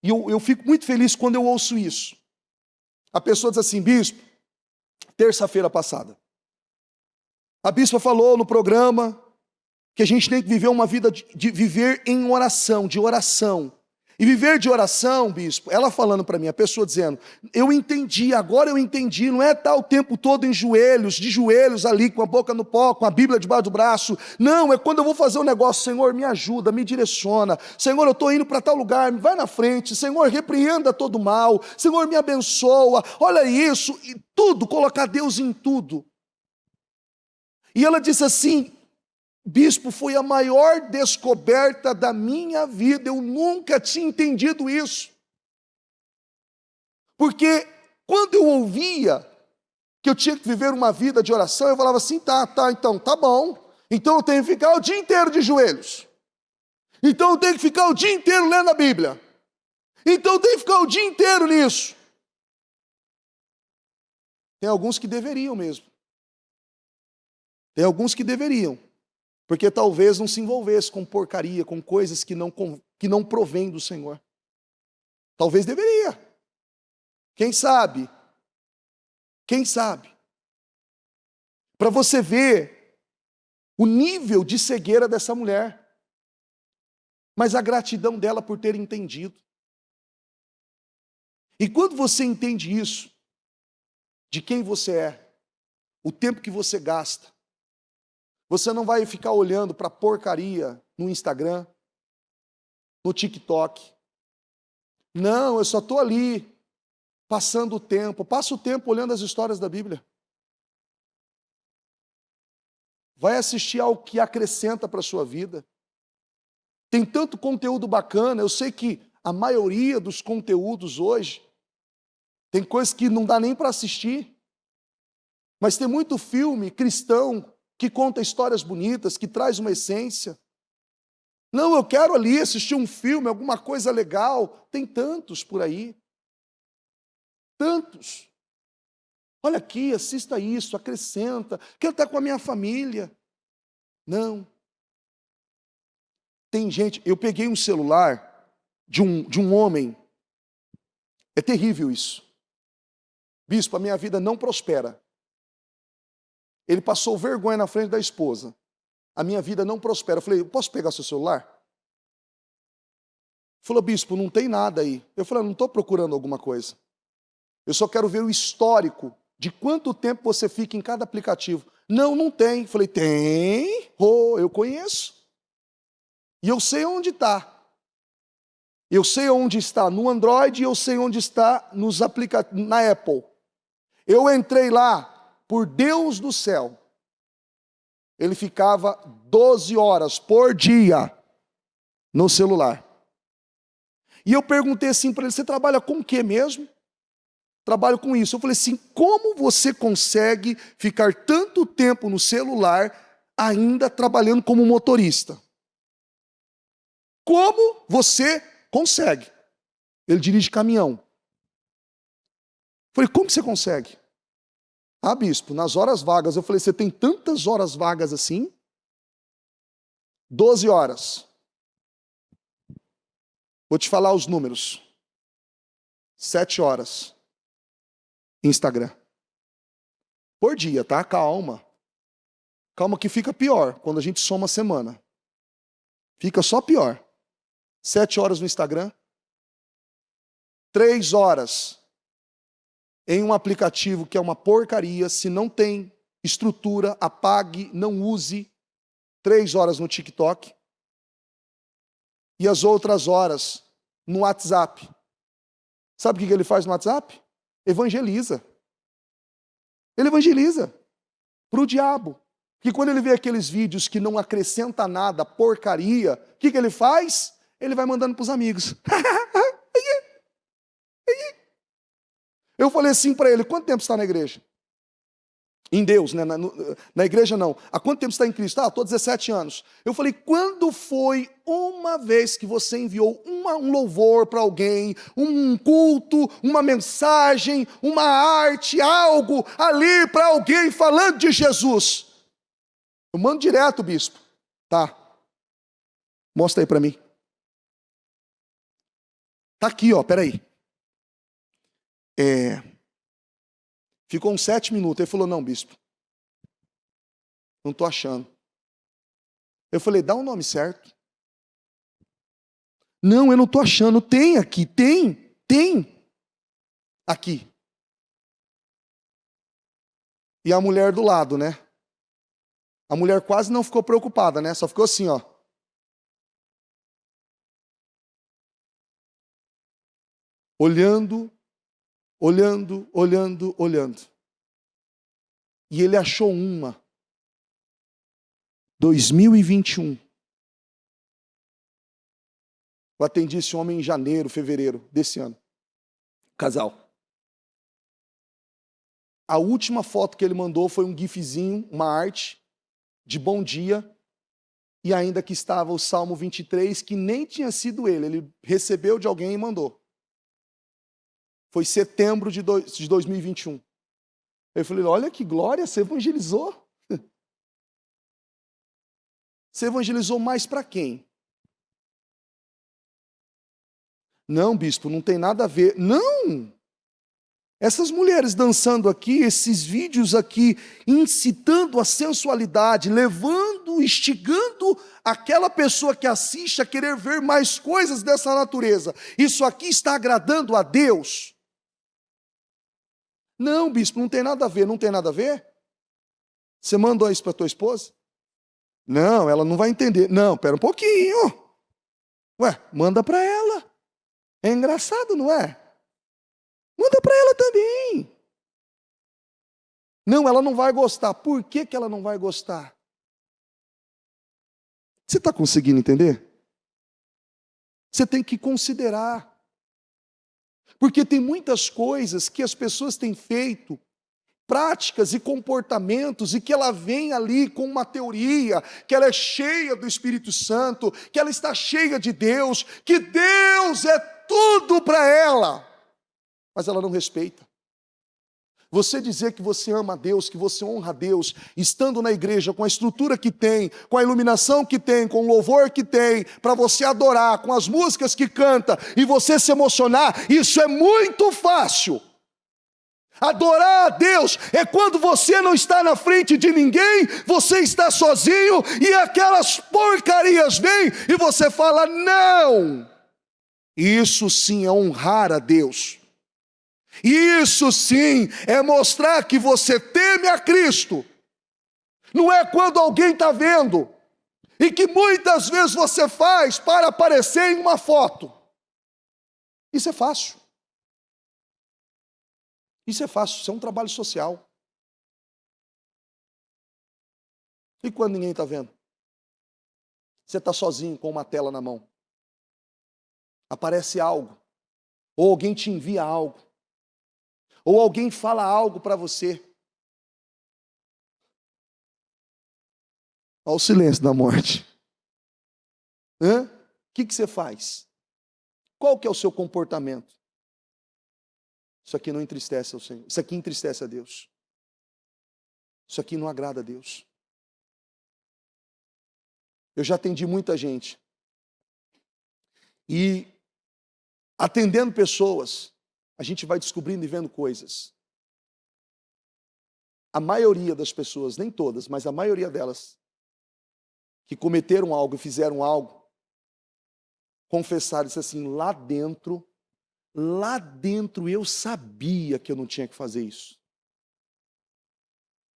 E eu fico muito feliz quando eu ouço isso. A pessoa diz assim, bispo, terça-feira passada, a bispa falou no programa que a gente tem que viver uma vida de viver em oração, de oração. E viver de oração, bispo, ela falando para mim, a pessoa dizendo, eu entendi, agora eu entendi, não é estar o tempo todo de joelhos ali, com a boca no pó, com a Bíblia debaixo do braço. Não, é quando eu vou fazer um negócio, Senhor, me ajuda, me direciona. Senhor, eu estou indo para tal lugar, vai na frente. Senhor, repreenda todo mal. Senhor, me abençoa. Olha isso, e tudo, colocar Deus em tudo. E ela disse assim, bispo, foi a maior descoberta da minha vida, eu nunca tinha entendido isso. Porque quando eu ouvia que eu tinha que viver uma vida de oração, eu falava assim, então, tá bom. Então eu tenho que ficar o dia inteiro de joelhos. Então eu tenho que ficar o dia inteiro lendo a Bíblia. Então eu tenho que ficar o dia inteiro nisso. Tem alguns que deveriam mesmo. Tem alguns que deveriam. Porque talvez não se envolvesse com porcaria, com coisas que não provém do Senhor. Talvez deveria. Quem sabe? Quem sabe? Para você ver o nível de cegueira dessa mulher. Mas a gratidão dela por ter entendido. E quando você entende isso, de quem você é, o tempo que você gasta, você não vai ficar olhando para porcaria no Instagram, no TikTok. Não, eu só estou ali, passando o tempo. Passa o tempo olhando as histórias da Bíblia. Vai assistir algo que acrescenta para a sua vida. Tem tanto conteúdo bacana, eu sei que a maioria dos conteúdos hoje, tem coisas que não dá nem para assistir. Mas tem muito filme cristão, que conta histórias bonitas, que traz uma essência. Não, eu quero ali assistir um filme, alguma coisa legal. Tem tantos por aí. Tantos. Olha aqui, assista isso, acrescenta. Quero estar com a minha família. Não. Tem gente, eu peguei um celular de um homem. É terrível isso. Bispo, a minha vida não prospera. Ele passou vergonha na frente da esposa. A minha vida não prospera. Eu falei, posso pegar seu celular? Ele falou, bispo, não tem nada aí. Eu falei, não estou procurando alguma coisa. Eu só quero ver o histórico de quanto tempo você fica em cada aplicativo. Não tem. Eu falei, tem. Eu conheço. E eu sei onde está. Eu sei onde está no Android e eu sei onde está nos aplicativos, na Apple. Eu entrei lá. Por Deus do céu, ele ficava 12 horas por dia no celular. E eu perguntei assim para ele, você trabalha com o que mesmo? Trabalho com isso. Eu falei assim, como você consegue ficar tanto tempo no celular ainda trabalhando como motorista? Como você consegue? Ele dirige caminhão. Eu falei, como você consegue? Ah, bispo, nas horas vagas. Eu falei, você tem tantas horas vagas assim? 12 horas. Vou te falar os números. 7 horas. Instagram. Por dia, tá? Calma. Calma que fica pior quando a gente soma a semana. Fica só pior. 7 horas no Instagram. 3 horas em um aplicativo que é uma porcaria, se não tem estrutura, apague, não use 3 horas no TikTok e as outras horas no WhatsApp. Sabe o que ele faz no WhatsApp? Evangeliza. Ele evangeliza para o diabo. Que quando ele vê aqueles vídeos que não acrescenta nada, porcaria, o que ele faz? Ele vai mandando para os amigos. Eu falei assim para ele, quanto tempo você está na igreja? Em Deus, né? Na igreja não. Há quanto tempo você está em Cristo? Ah, estou 17 anos. Eu falei, quando foi uma vez que você enviou um louvor para alguém, um culto, uma mensagem, uma arte, algo ali para alguém falando de Jesus? Eu mando direto, bispo. Tá. Mostra aí para mim. Tá aqui, ó, peraí. Ficou uns 7 minutos. Ele falou, não, bispo. Não estou achando. Eu falei, dá o nome certo. Não, eu não estou achando. Tem aqui, tem. Aqui. E a mulher do lado, né? A mulher quase não ficou preocupada, né? Só ficou assim, ó. Olhando. E ele achou uma. 2021. Eu atendi esse homem em janeiro, fevereiro desse ano. Casal. A última foto que ele mandou foi um gifzinho, uma arte de bom dia, e ainda que estava o Salmo 23, que nem tinha sido ele recebeu de alguém e mandou. Foi setembro de 2021. Eu falei, olha que glória, você evangelizou. Você evangelizou mais para quem? Não, bispo, não tem nada a ver. Não! Essas mulheres dançando aqui, esses vídeos aqui, incitando a sensualidade, levando, instigando aquela pessoa que assiste a querer ver mais coisas dessa natureza. Isso aqui está agradando a Deus? Não, bispo, não tem nada a ver. Não tem nada a ver? Você mandou isso para tua esposa? Não, ela não vai entender. Não, pera um pouquinho. Ué, manda para ela. É engraçado, não é? Manda para ela também. Não, ela não vai gostar. Por que ela não vai gostar? Você está conseguindo entender? Você tem que considerar. Porque tem muitas coisas que as pessoas têm feito, práticas e comportamentos, e que ela vem ali com uma teoria, que ela é cheia do Espírito Santo, que ela está cheia de Deus, que Deus é tudo para ela, mas ela não respeita. Você dizer que você ama a Deus, que você honra a Deus, estando na igreja com a estrutura que tem, com a iluminação que tem, com o louvor que tem, para você adorar, com as músicas que canta, e você se emocionar, isso é muito fácil. Adorar a Deus é quando você não está na frente de ninguém, você está sozinho, e aquelas porcarias vêm, e você fala, não. Isso sim é honrar a Deus. Isso sim é mostrar que você teme a Cristo. Não é quando alguém está vendo, e que muitas vezes você faz para aparecer em uma foto. Isso é fácil. Isso é fácil, isso é um trabalho social. E quando ninguém está vendo? Você está sozinho com uma tela na mão. Aparece algo, ou alguém te envia algo, ou alguém fala algo para você. Olha o silêncio da morte. O que você faz? Qual que é o seu comportamento? Isso aqui não entristece ao Senhor. Isso aqui entristece a Deus. Isso aqui não agrada a Deus. Eu já atendi muita gente. E atendendo pessoas, a gente vai descobrindo e vendo coisas. A maioria das pessoas, nem todas, mas a maioria delas, que cometeram algo e fizeram algo, confessaram, disse assim, lá dentro, Lá dentro eu sabia que eu não tinha que fazer isso.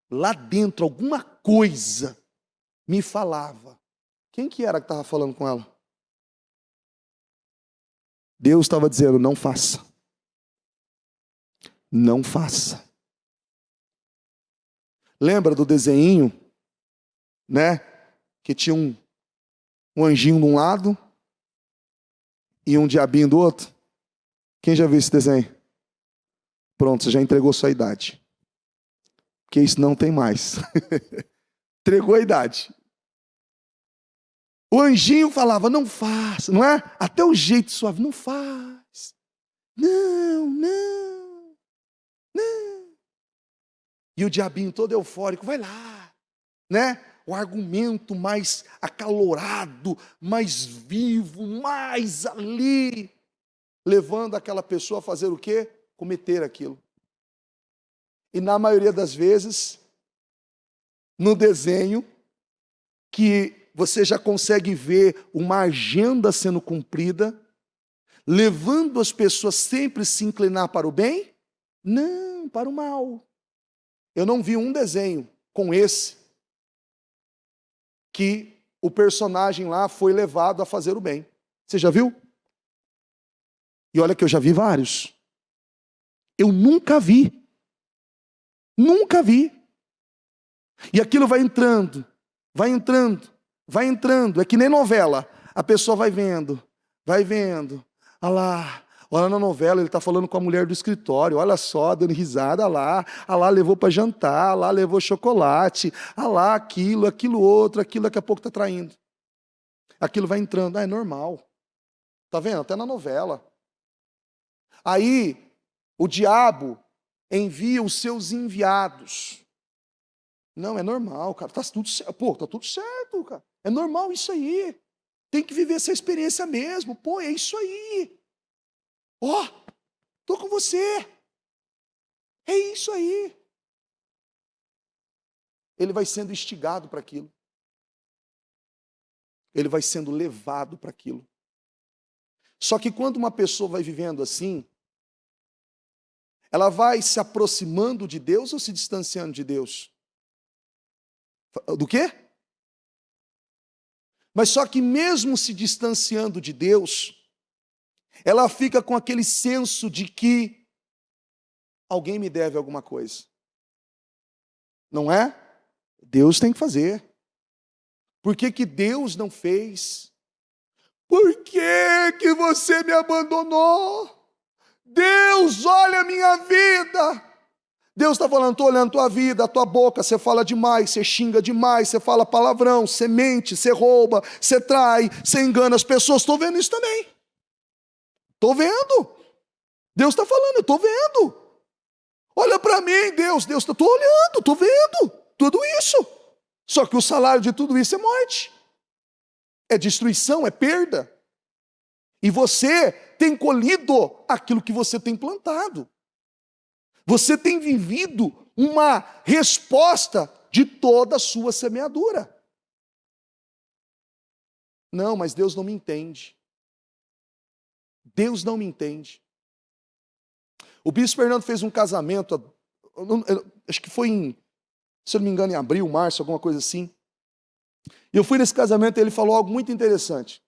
Lá dentro alguma coisa me falava. Quem que era que estava falando com ela? Deus estava dizendo, não faça. Não faça. Lembra do desenhinho, né? Que tinha um anjinho de um lado e um diabinho do outro. Quem já viu esse desenho? Pronto, você já entregou sua idade. Porque isso não tem mais. Entregou a idade. O anjinho falava, não faça, não é? Até o jeito suave, não faz. Não, não, não. E o diabinho todo eufórico, vai lá, né? O argumento mais acalorado, mais vivo, mais ali, levando aquela pessoa a fazer o quê? Cometer aquilo. E na maioria das vezes, no desenho, que você já consegue ver uma agenda sendo cumprida, levando as pessoas sempre a se inclinar para o bem? Não, para o mal. Eu não vi um desenho com esse, que o personagem lá foi levado a fazer o bem. Você já viu? E olha que eu já vi vários. Eu nunca vi. Nunca vi. E aquilo vai entrando, vai entrando, vai entrando. É que nem novela. A pessoa vai vendo. Ah lá, olha na novela, ele está falando com a mulher do escritório. Olha só, dando risada. Ah lá, levou para jantar. Ah lá, levou chocolate. Ah lá, aquilo outro, aquilo daqui a pouco está traindo. Aquilo vai entrando. Ah, é normal. Está vendo? Até na novela. Aí, o diabo envia os seus enviados. Não, é normal, cara. Tá tudo certo. Pô, tá tudo certo, cara. É normal isso aí. Tem que viver essa experiência mesmo. Pô, é isso aí. Ó, tô com você. É isso aí. Ele vai sendo instigado para aquilo. Ele vai sendo levado para aquilo. Só que quando uma pessoa vai vivendo assim, ela vai se aproximando de Deus ou se distanciando de Deus? Do quê? Mas só que mesmo se distanciando de Deus, ela fica com aquele senso de que alguém me deve alguma coisa. Não é? Deus tem que fazer. Por que que Deus não fez? Por que que você me abandonou? Deus, olha a minha vida. Deus está falando, estou olhando a tua vida, a tua boca, você fala demais, você xinga demais, você fala palavrão, você mente, você rouba, você trai, você engana as pessoas. Estou vendo isso também. Estou vendo. Deus está falando, eu estou vendo. Olha para mim, Deus, estou olhando, estou vendo tudo isso. Só que o salário de tudo isso é morte. É destruição, é perda. E você tem colhido aquilo que você tem plantado. Você tem vivido uma resposta de toda a sua semeadura. Não, mas Deus não me entende. Deus não me entende. O bispo Fernando fez um casamento, acho que foi se eu não me engano, em abril, março, alguma coisa assim. E eu fui nesse casamento e ele falou algo muito interessante.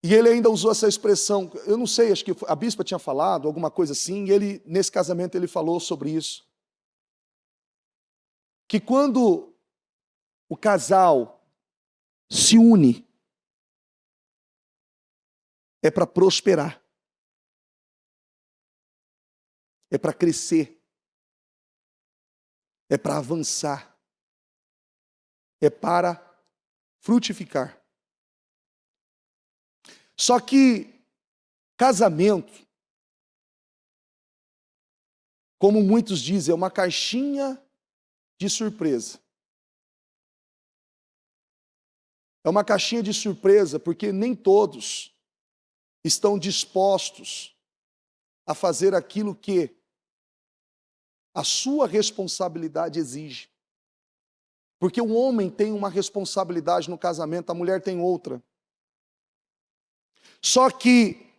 E ele ainda usou essa expressão, eu não sei, acho que a bispa tinha falado, alguma coisa assim, e ele, nesse casamento, ele falou sobre isso. Que quando o casal se une, é para prosperar, é para crescer, é para avançar, é para frutificar. Só que casamento, como muitos dizem, é uma caixinha de surpresa. É uma caixinha de surpresa porque nem todos estão dispostos a fazer aquilo que a sua responsabilidade exige. Porque o homem tem uma responsabilidade no casamento, a mulher tem outra. Só que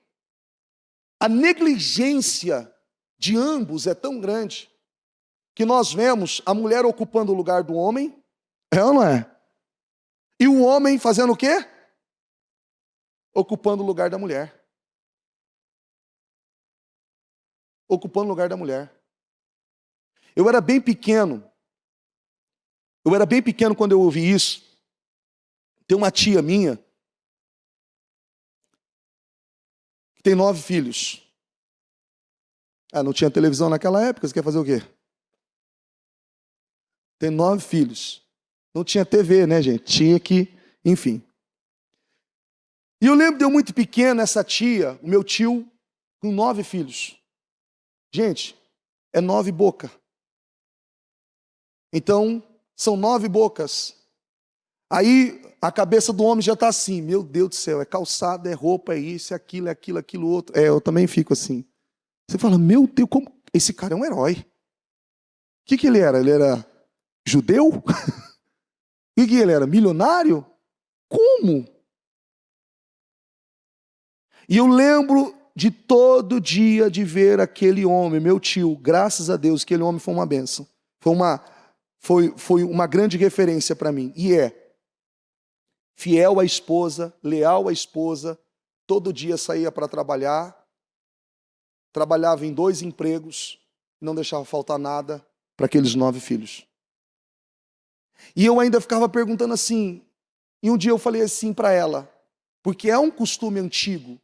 A negligência de ambos é tão grande que nós vemos a mulher ocupando o lugar do homem, é ou não é? E o homem fazendo o quê? Ocupando o lugar da mulher. Ocupando o lugar da mulher. Eu era bem pequeno quando eu ouvi isso. Tem uma tia minha que tem 9 filhos. Ah, não tinha televisão naquela época, você quer fazer o quê? Tem 9 filhos. Não tinha TV, né, gente? Tinha que, enfim. E eu lembro de eu muito pequeno, essa tia, o meu tio, com 9 filhos. Gente, é 9 bocas. Então, são 9 bocas. Aí, a cabeça do homem já está assim, meu Deus do céu, é calçado, é roupa, é isso, é aquilo, aquilo outro. Eu também fico assim. Você fala, meu Deus, como esse cara é um herói. O que ele era? Ele era judeu? O que ele era? Milionário? Como? E eu lembro de todo dia de ver aquele homem, meu tio, graças a Deus, aquele homem foi uma bênção. Foi uma grande referência para mim. E fiel à esposa, leal à esposa, todo dia saía para trabalhar, trabalhava em 2 empregos, não deixava faltar nada para aqueles 9 filhos. E eu ainda ficava perguntando assim, e um dia eu falei assim para ela, porque é um costume antigo,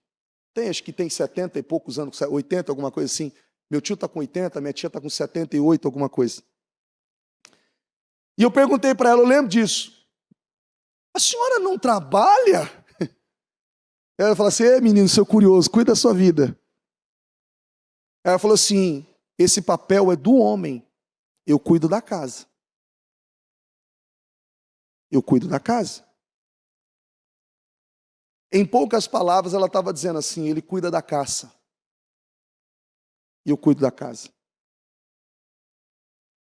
acho que tem 70 e poucos anos, 80, alguma coisa assim, meu tio está com 80, minha tia está com 78, alguma coisa. E eu perguntei para ela, eu lembro disso, a senhora não trabalha? Ela falou assim, menino, seu curioso, cuida da sua vida. Ela falou assim, esse papel é do homem, eu cuido da casa. Eu cuido da casa. Em poucas palavras, ela estava dizendo assim, ele cuida da caça. E eu cuido da casa.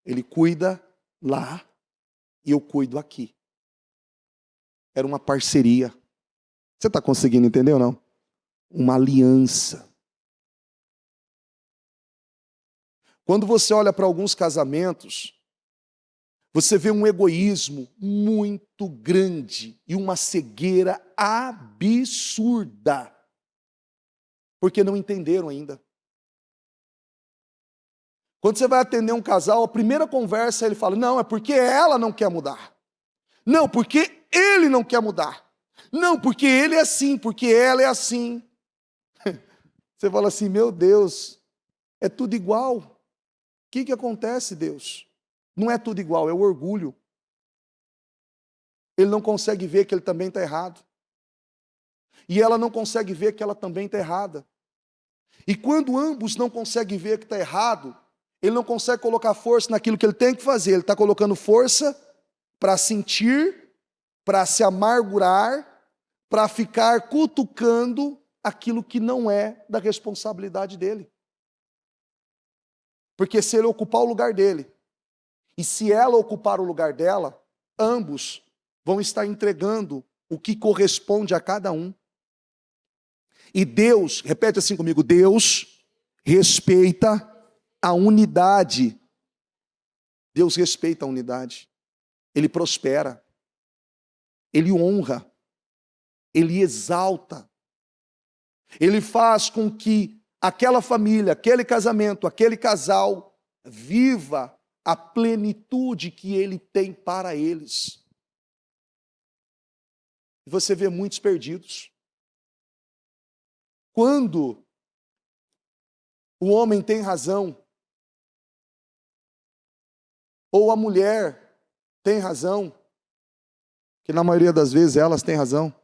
Ele cuida lá e eu cuido aqui. Era uma parceria. Você está conseguindo entender ou não? Uma aliança. Quando você olha para alguns casamentos, você vê um egoísmo muito grande e uma cegueira absurda, porque não entenderam ainda. Quando você vai atender um casal, a primeira conversa ele fala, não, é porque ela não quer mudar. Não, porque ele não quer mudar. Não, porque ele é assim, porque ela é assim. Você fala assim, meu Deus, é tudo igual. O que acontece, Deus? Não é tudo igual, é o orgulho. Ele não consegue ver que ele também está errado. E ela não consegue ver que ela também está errada. E quando ambos não conseguem ver que está errado, ele não consegue colocar força naquilo que ele tem que fazer. Ele está colocando força para sentir, para se amargurar, para ficar cutucando aquilo que não é da responsabilidade dele. Porque se ele ocupar o lugar dele, e se ela ocupar o lugar dela, ambos vão estar entregando o que corresponde a cada um. E Deus, repete assim comigo, Deus respeita a unidade. Deus respeita a unidade. Ele prospera. Ele honra. Ele exalta. Ele faz com que aquela família, aquele casamento, aquele casal viva a plenitude que ele tem para eles. Você vê muitos perdidos. Quando o homem tem razão, ou a mulher tem razão, que na maioria das vezes elas têm razão,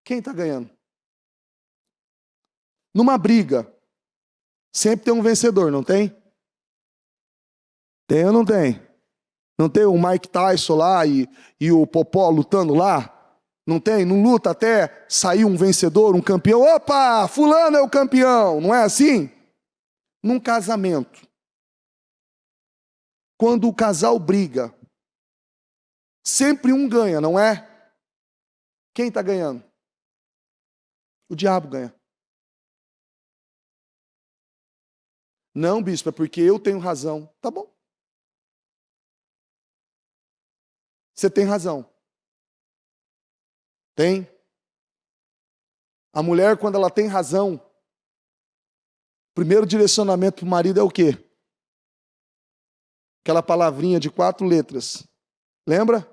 quem está ganhando? Numa briga, sempre tem um vencedor, não tem? Tem ou não tem? Não tem o Mike Tyson lá e o Popó lutando lá? Não tem? Não luta até sair um vencedor, um campeão? Opa, fulano é o campeão, não é assim? Num casamento, quando o casal briga, sempre um ganha, não é? Quem está ganhando? O diabo ganha. Não, bispo, é porque eu tenho razão. Tá bom. Você tem razão. Tem. A mulher, quando ela tem razão, o primeiro direcionamento para o marido é o quê? Aquela palavrinha de 4 letras. Lembra?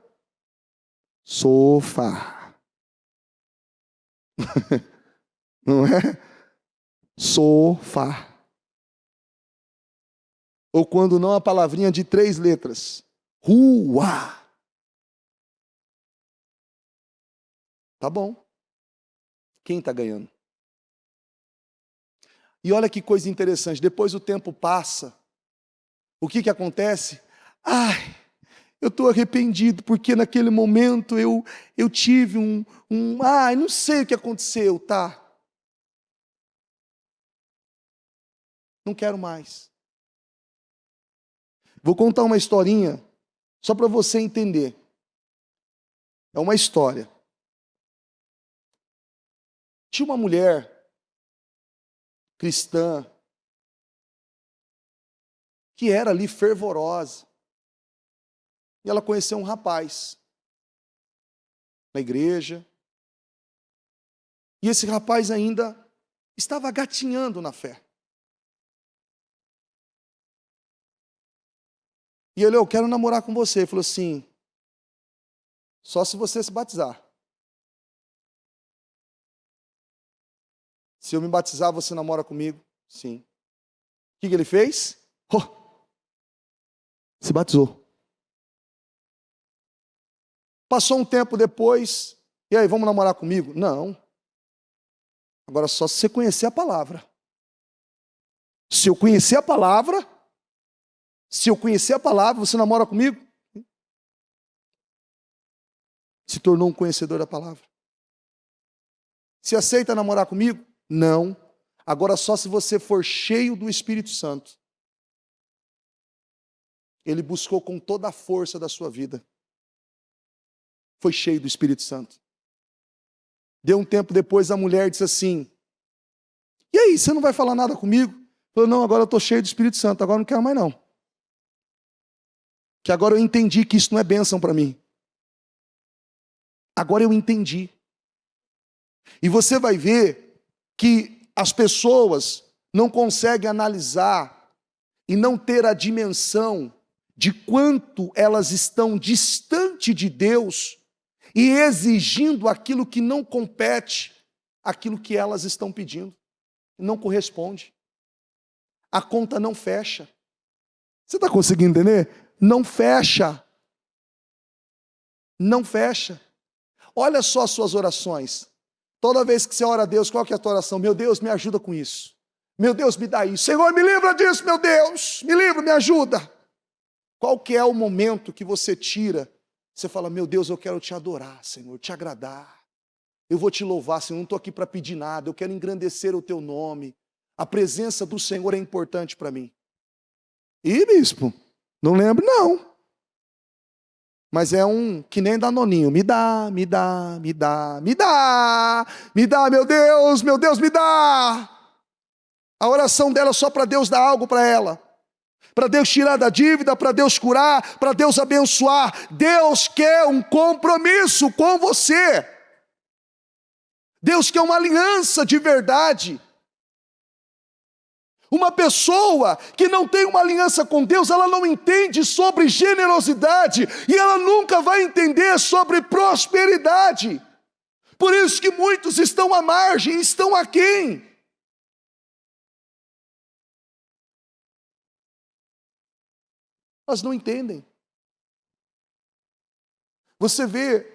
Sofá. Não é? Sofá. Ou quando não, a palavrinha de 3 letras. Rua. Tá bom. Quem está ganhando? E olha que coisa interessante. Depois o tempo passa. O que acontece? Ai, eu estou arrependido porque naquele momento eu tive ai, não sei o que aconteceu, tá? Não quero mais. Vou contar uma historinha só para você entender. É uma história. Tinha uma mulher cristã que era ali fervorosa. E ela conheceu um rapaz na igreja. E esse rapaz ainda estava gatinhando na fé. E ele, eu quero namorar com você. Ele falou assim, só se você se batizar. Se eu me batizar, você namora comigo? Sim. O que ele fez? Se batizou. Passou um tempo depois, e aí, vamos namorar comigo? Não. Agora só se você conhecer a palavra. Se eu conhecer a palavra, você namora comigo? Se tornou um conhecedor da palavra. Se aceita namorar comigo? Não. Agora só se você for cheio do Espírito Santo. Ele buscou com toda a força da sua vida. Foi cheio do Espírito Santo. Deu um tempo depois, a mulher disse assim, e aí, você não vai falar nada comigo? Falou, não, agora eu estou cheio do Espírito Santo, agora não quero mais não. Que agora eu entendi que isso não é bênção para mim. Agora eu entendi. E você vai ver que as pessoas não conseguem analisar e não ter a dimensão de quanto elas estão distante de Deus e exigindo aquilo que não compete, aquilo que elas estão pedindo. Não corresponde. A conta não fecha. Você está conseguindo entender? Não fecha. Não fecha. Olha só as suas orações. Toda vez que você ora a Deus, qual que é a tua oração? Meu Deus, me ajuda com isso. Meu Deus, me dá isso. Senhor, me livra disso, meu Deus. Me livra, me ajuda. Qual que é o momento que você tira? Você fala, meu Deus, eu quero te adorar, Senhor, te agradar. Eu vou te louvar, Senhor, não estou aqui para pedir nada. Eu quero engrandecer o teu nome. A presença do Senhor é importante para mim. Ih, bispo, não lembro não. Mas é um que nem Danoninho. Me dá, me dá, me dá, me dá. Me dá, meu Deus, me dá. A oração dela é só para Deus dar algo para ela. Para Deus tirar da dívida, para Deus curar, para Deus abençoar. Deus quer um compromisso com você. Deus quer uma aliança de verdade. Uma pessoa que não tem uma aliança com Deus, ela não entende sobre generosidade e ela nunca vai entender sobre prosperidade. Por isso que muitos estão à margem, estão aquém. Elas não entendem. Você vê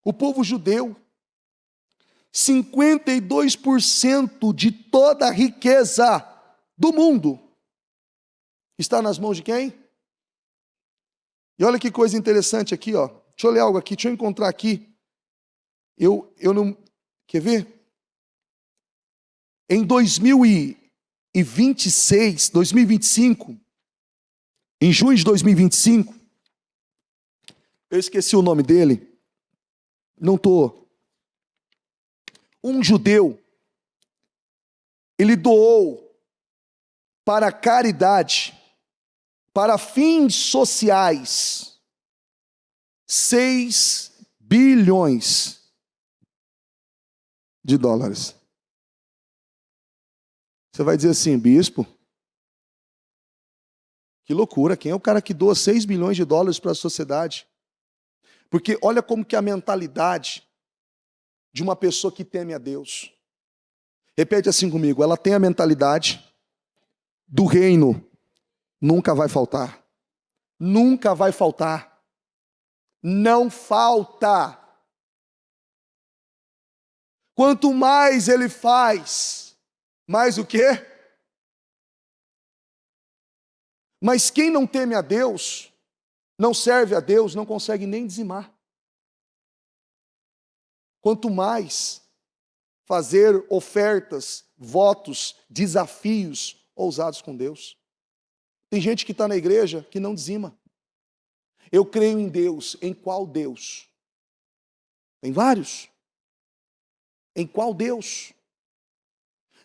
o povo judeu, 52% de toda a riqueza do mundo está nas mãos de quem? E olha que coisa interessante aqui, ó. Deixa eu ler algo aqui, deixa eu encontrar aqui. Eu não... Quer ver? Em 2025, em junho de 2025, eu esqueci o nome dele, não estou. Um judeu, ele doou para caridade, para fins sociais, 6 bilhões de dólares. Você vai dizer assim, bispo, que loucura, quem é o cara que doa 6 bilhões de dólares para a sociedade? Porque olha como que é a mentalidade de uma pessoa que teme a Deus. Repete assim comigo, ela tem a mentalidade do reino, nunca vai faltar. Nunca vai faltar. Não falta. Quanto mais ele faz, mais o quê? Mas quem não teme a Deus, não serve a Deus, não consegue nem dizimar. Quanto mais fazer ofertas, votos, desafios ousados com Deus. Tem gente que está na igreja que não dizima. Eu creio em Deus. Em qual Deus? Tem vários. Em qual Deus?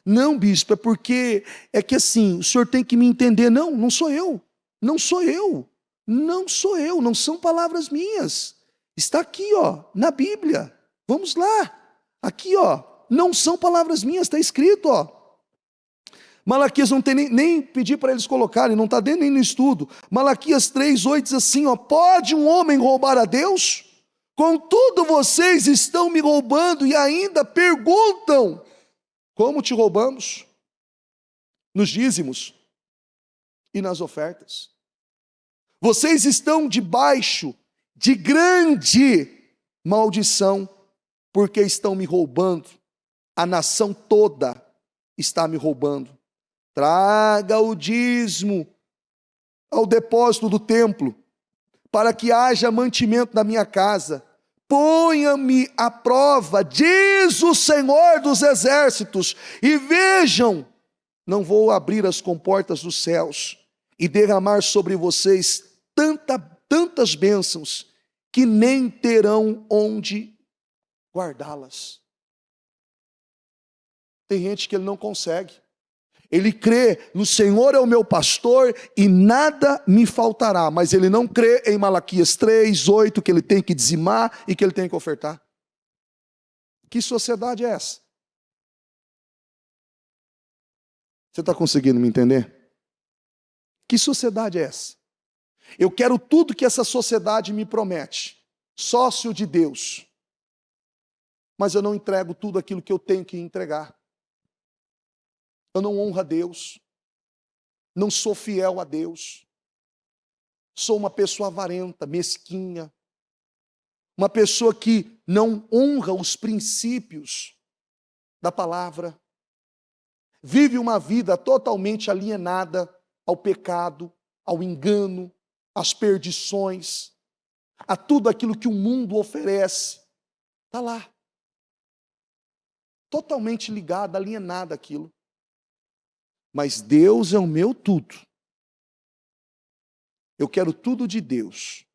Não, bispo, é porque é que assim, o senhor tem que me entender. Não, não sou eu. Não sou eu. Não sou eu. Não são palavras minhas. Está aqui, ó, na Bíblia. Vamos lá. Aqui, ó. Não são palavras minhas, está escrito, ó. Malaquias não tem nem pedir para eles colocarem, não está dentro nem no estudo. Malaquias 3:8 diz assim, ó, pode um homem roubar a Deus? Contudo vocês estão me roubando e ainda perguntam, como te roubamos? Nos dízimos e nas ofertas. Vocês estão debaixo de grande maldição, porque estão me roubando. A nação toda está me roubando. Traga o dízimo ao depósito do templo, para que haja mantimento na minha casa. Ponha-me à prova, diz o Senhor dos Exércitos, e vejam, não vou abrir as comportas dos céus e derramar sobre vocês tantas bênçãos, que nem terão onde guardá-las. Tem gente que ele não consegue. Ele crê no Senhor é o meu pastor e nada me faltará. Mas ele não crê em Malaquias 3:8 que ele tem que dizimar e que ele tem que ofertar. Que sociedade é essa? Você está conseguindo me entender? Que sociedade é essa? Eu quero tudo que essa sociedade me promete. Sócio de Deus. Mas eu não entrego tudo aquilo que eu tenho que entregar. Eu não honro a Deus, não sou fiel a Deus, sou uma pessoa avarenta, mesquinha, uma pessoa que não honra os princípios da palavra, vive uma vida totalmente alienada ao pecado, ao engano, às perdições, a tudo aquilo que o mundo oferece, está lá, totalmente ligada, alienada àquilo. Mas Deus é o meu tudo. Eu quero tudo de Deus.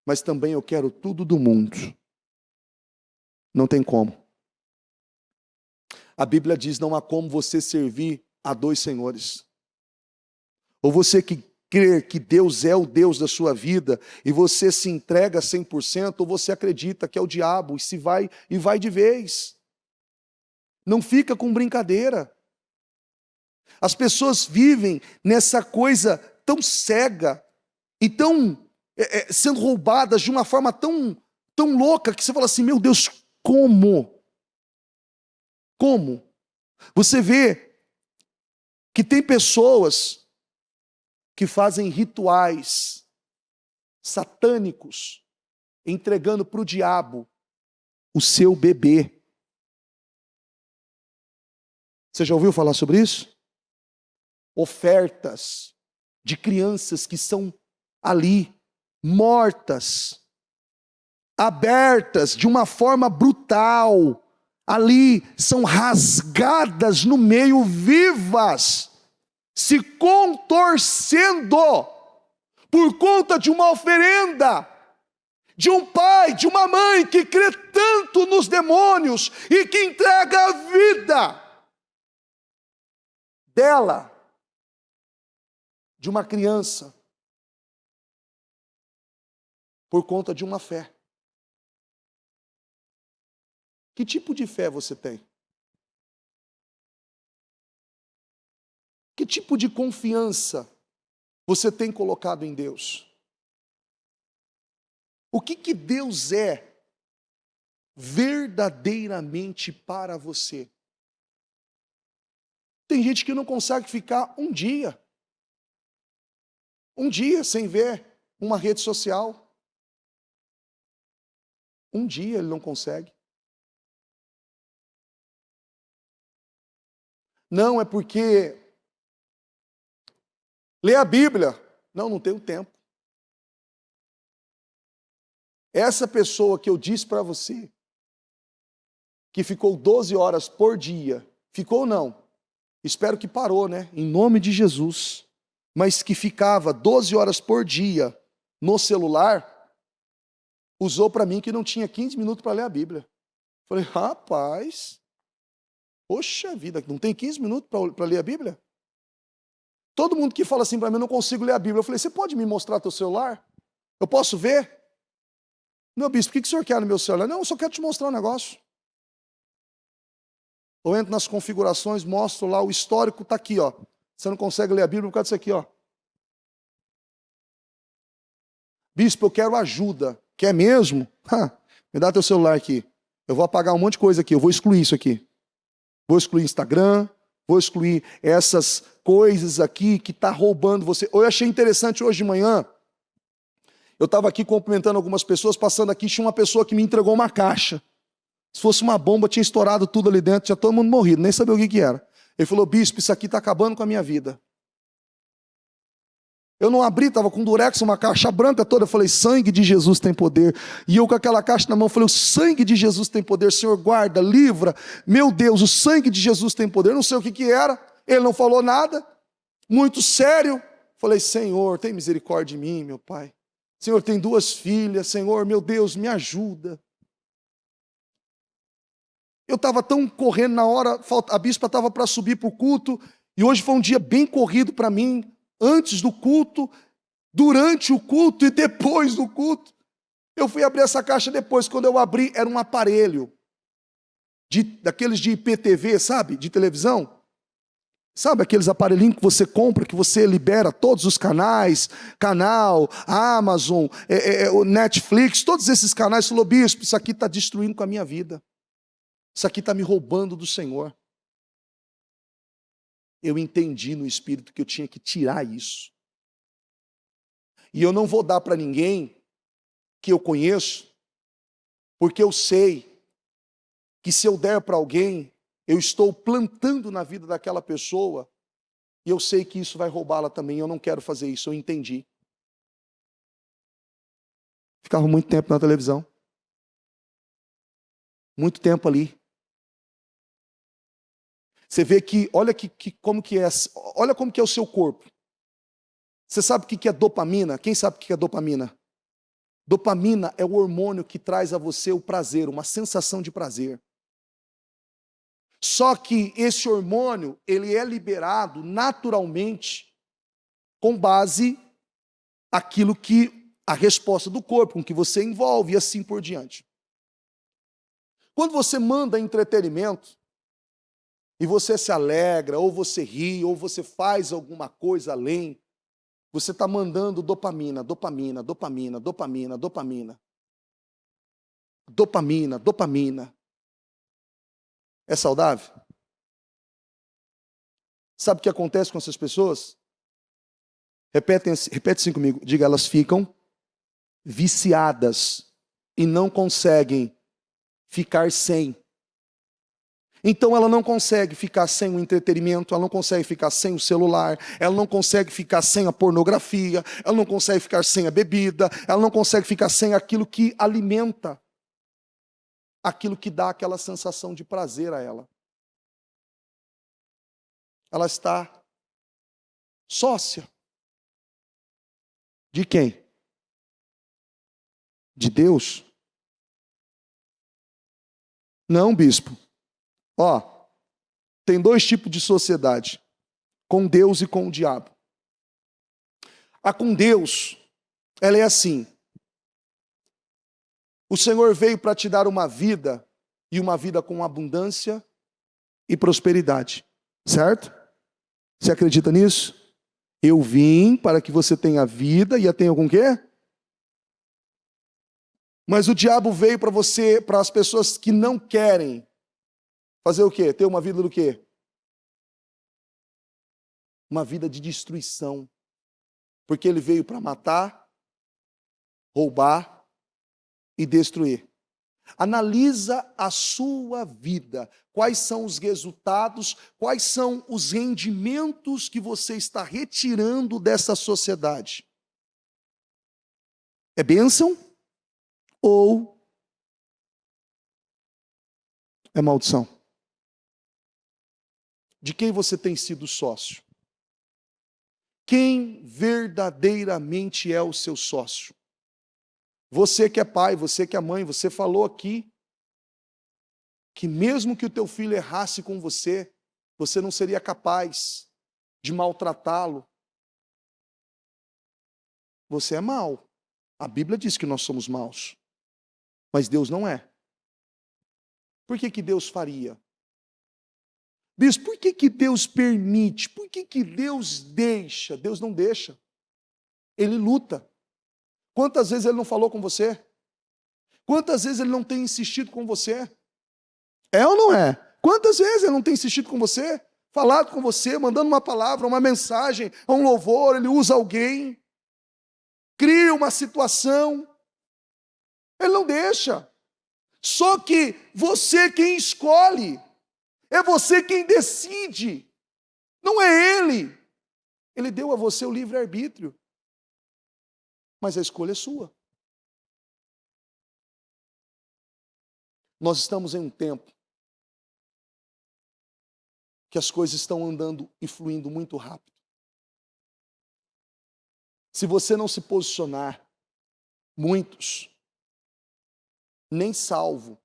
Mas também eu quero tudo do mundo. Não tem como. A Bíblia diz, não há como você servir a dois senhores. Ou você que crer que Deus é o Deus da sua vida e você se entrega 100%, ou você acredita que é o diabo e vai de vez. Não fica com brincadeira. As pessoas vivem nessa coisa tão cega e tão sendo roubadas de uma forma tão louca que você fala assim, meu Deus, como? Como? Você vê que tem pessoas que fazem rituais satânicos, entregando para o diabo o seu bebê. Você já ouviu falar sobre isso? Ofertas de crianças que são ali, mortas, abertas de uma forma brutal, ali são rasgadas no meio, vivas, se contorcendo por conta de uma oferenda, de um pai, de uma mãe que crê tanto nos demônios e que entrega a vida dela de uma criança por conta de uma fé. Que tipo de fé você tem? Que tipo de confiança você tem colocado em Deus? O que Deus é verdadeiramente para você? Tem gente que não consegue ficar um dia sem ver uma rede social. Um dia ele não consegue. Não, é porque lê a Bíblia. Não tenho tempo. Essa pessoa que eu disse para você, que ficou 12 horas por dia, ficou não, espero que parou, né? Em nome de Jesus. Mas que ficava 12 horas por dia no celular, usou para mim que não tinha 15 minutos para ler a Bíblia. Falei, rapaz, poxa vida, não tem 15 minutos para ler a Bíblia? Todo mundo que fala assim para mim, eu não consigo ler a Bíblia. Eu falei, você pode me mostrar teu celular? Eu posso ver? Meu bispo, o que o senhor quer no meu celular? Não, eu só quero te mostrar um negócio. Eu entro nas configurações, mostro lá, o histórico está aqui, ó. Você não consegue ler a Bíblia por causa disso aqui, ó. Bispo, eu quero ajuda. Quer mesmo? Me dá teu celular aqui. Eu vou apagar um monte de coisa aqui, eu vou excluir isso aqui. Vou excluir Instagram, vou excluir essas coisas aqui que está roubando você. Eu achei interessante hoje de manhã, eu estava aqui cumprimentando algumas pessoas, passando aqui, tinha uma pessoa que me entregou uma caixa. Se fosse uma bomba, tinha estourado tudo ali dentro, tinha todo mundo morrido, nem sabia o que era. Ele falou, bispo, isso aqui está acabando com a minha vida. Eu não abri, estava com durex, uma caixa branca toda, eu falei, sangue de Jesus tem poder. E eu com aquela caixa na mão, falei, o sangue de Jesus tem poder, Senhor, guarda, livra. Meu Deus, o sangue de Jesus tem poder. Eu não sei o que era, ele não falou nada, muito sério. Falei, Senhor, tem misericórdia de mim, meu Pai. Senhor, tem 2 filhas, Senhor, meu Deus, me ajuda. Eu estava tão correndo na hora, a bispa estava para subir para o culto, e hoje foi um dia bem corrido para mim, antes do culto, durante o culto e depois do culto. Eu fui abrir essa caixa depois, quando eu abri, era um aparelho, daqueles de IPTV, sabe, de televisão. Sabe aqueles aparelhinhos que você compra, que você libera todos os canais, canal, Amazon, Netflix, todos esses canais. Falou, bispo, isso aqui está destruindo com a minha vida. Isso aqui está me roubando do Senhor. Eu entendi no Espírito que eu tinha que tirar isso. E eu não vou dar para ninguém que eu conheço, porque eu sei que se eu der para alguém, eu estou plantando na vida daquela pessoa, e eu sei que isso vai roubá-la também. Eu não quero fazer isso, eu entendi. Ficava muito tempo na televisão. Muito tempo ali. Você vê que, olha como que é, olha como que é o seu corpo. Você sabe o que é dopamina? Quem sabe o que é dopamina? Dopamina é o hormônio que traz a você o prazer, uma sensação de prazer. Só que esse hormônio, ele é liberado naturalmente com base naquilo que a resposta do corpo, com que você envolve e assim por diante. Quando você manda entretenimento, e você se alegra, ou você ri, ou você faz alguma coisa além, você está mandando dopamina, dopamina, dopamina, dopamina, dopamina. Dopamina, dopamina. É saudável? Sabe o que acontece com essas pessoas? Repete assim comigo. Diga, elas ficam viciadas e não conseguem ficar sem. Então ela não consegue ficar sem o entretenimento, ela não consegue ficar sem o celular, ela não consegue ficar sem a pornografia, ela não consegue ficar sem a bebida, ela não consegue ficar sem aquilo que alimenta, aquilo que dá aquela sensação de prazer a ela. Ela está sócia. De quem? De Deus? Não, bispo. Ó, tem 2 tipos de sociedade, com Deus e com o diabo. A com Deus, ela é assim. O Senhor veio para te dar uma vida, e uma vida com abundância e prosperidade. Certo? Você acredita nisso? Eu vim para que você tenha vida e a tenha com o quê? Mas o diabo veio para você, para as pessoas que não querem fazer o quê? Ter uma vida do quê? Uma vida de destruição. Porque ele veio para matar, roubar e destruir. Analisa a sua vida. Quais são os resultados, quais são os rendimentos que você está retirando dessa sociedade? É bênção ou é maldição? De quem você tem sido sócio? Quem verdadeiramente é o seu sócio? Você que é pai, você que é mãe, você falou aqui que mesmo que o teu filho errasse com você, você não seria capaz de maltratá-lo. Você é mau. A Bíblia diz que nós somos maus. Mas Deus não é. Por que Deus faria? Bispo, por que Deus permite? Por que Deus deixa? Deus não deixa. Ele luta. Quantas vezes Ele não falou com você? Quantas vezes Ele não tem insistido com você? É ou não é? Quantas vezes Ele não tem insistido com você? Falado com você, mandando uma palavra, uma mensagem, um louvor, Ele usa alguém, cria uma situação. Ele não deixa. Só que você quem escolhe. É você quem decide. Não é Ele. Ele deu a você o livre-arbítrio. Mas a escolha é sua. Nós estamos em um tempo que as coisas estão andando e fluindo muito rápido. Se você não se posicionar, muitos, nem salvo,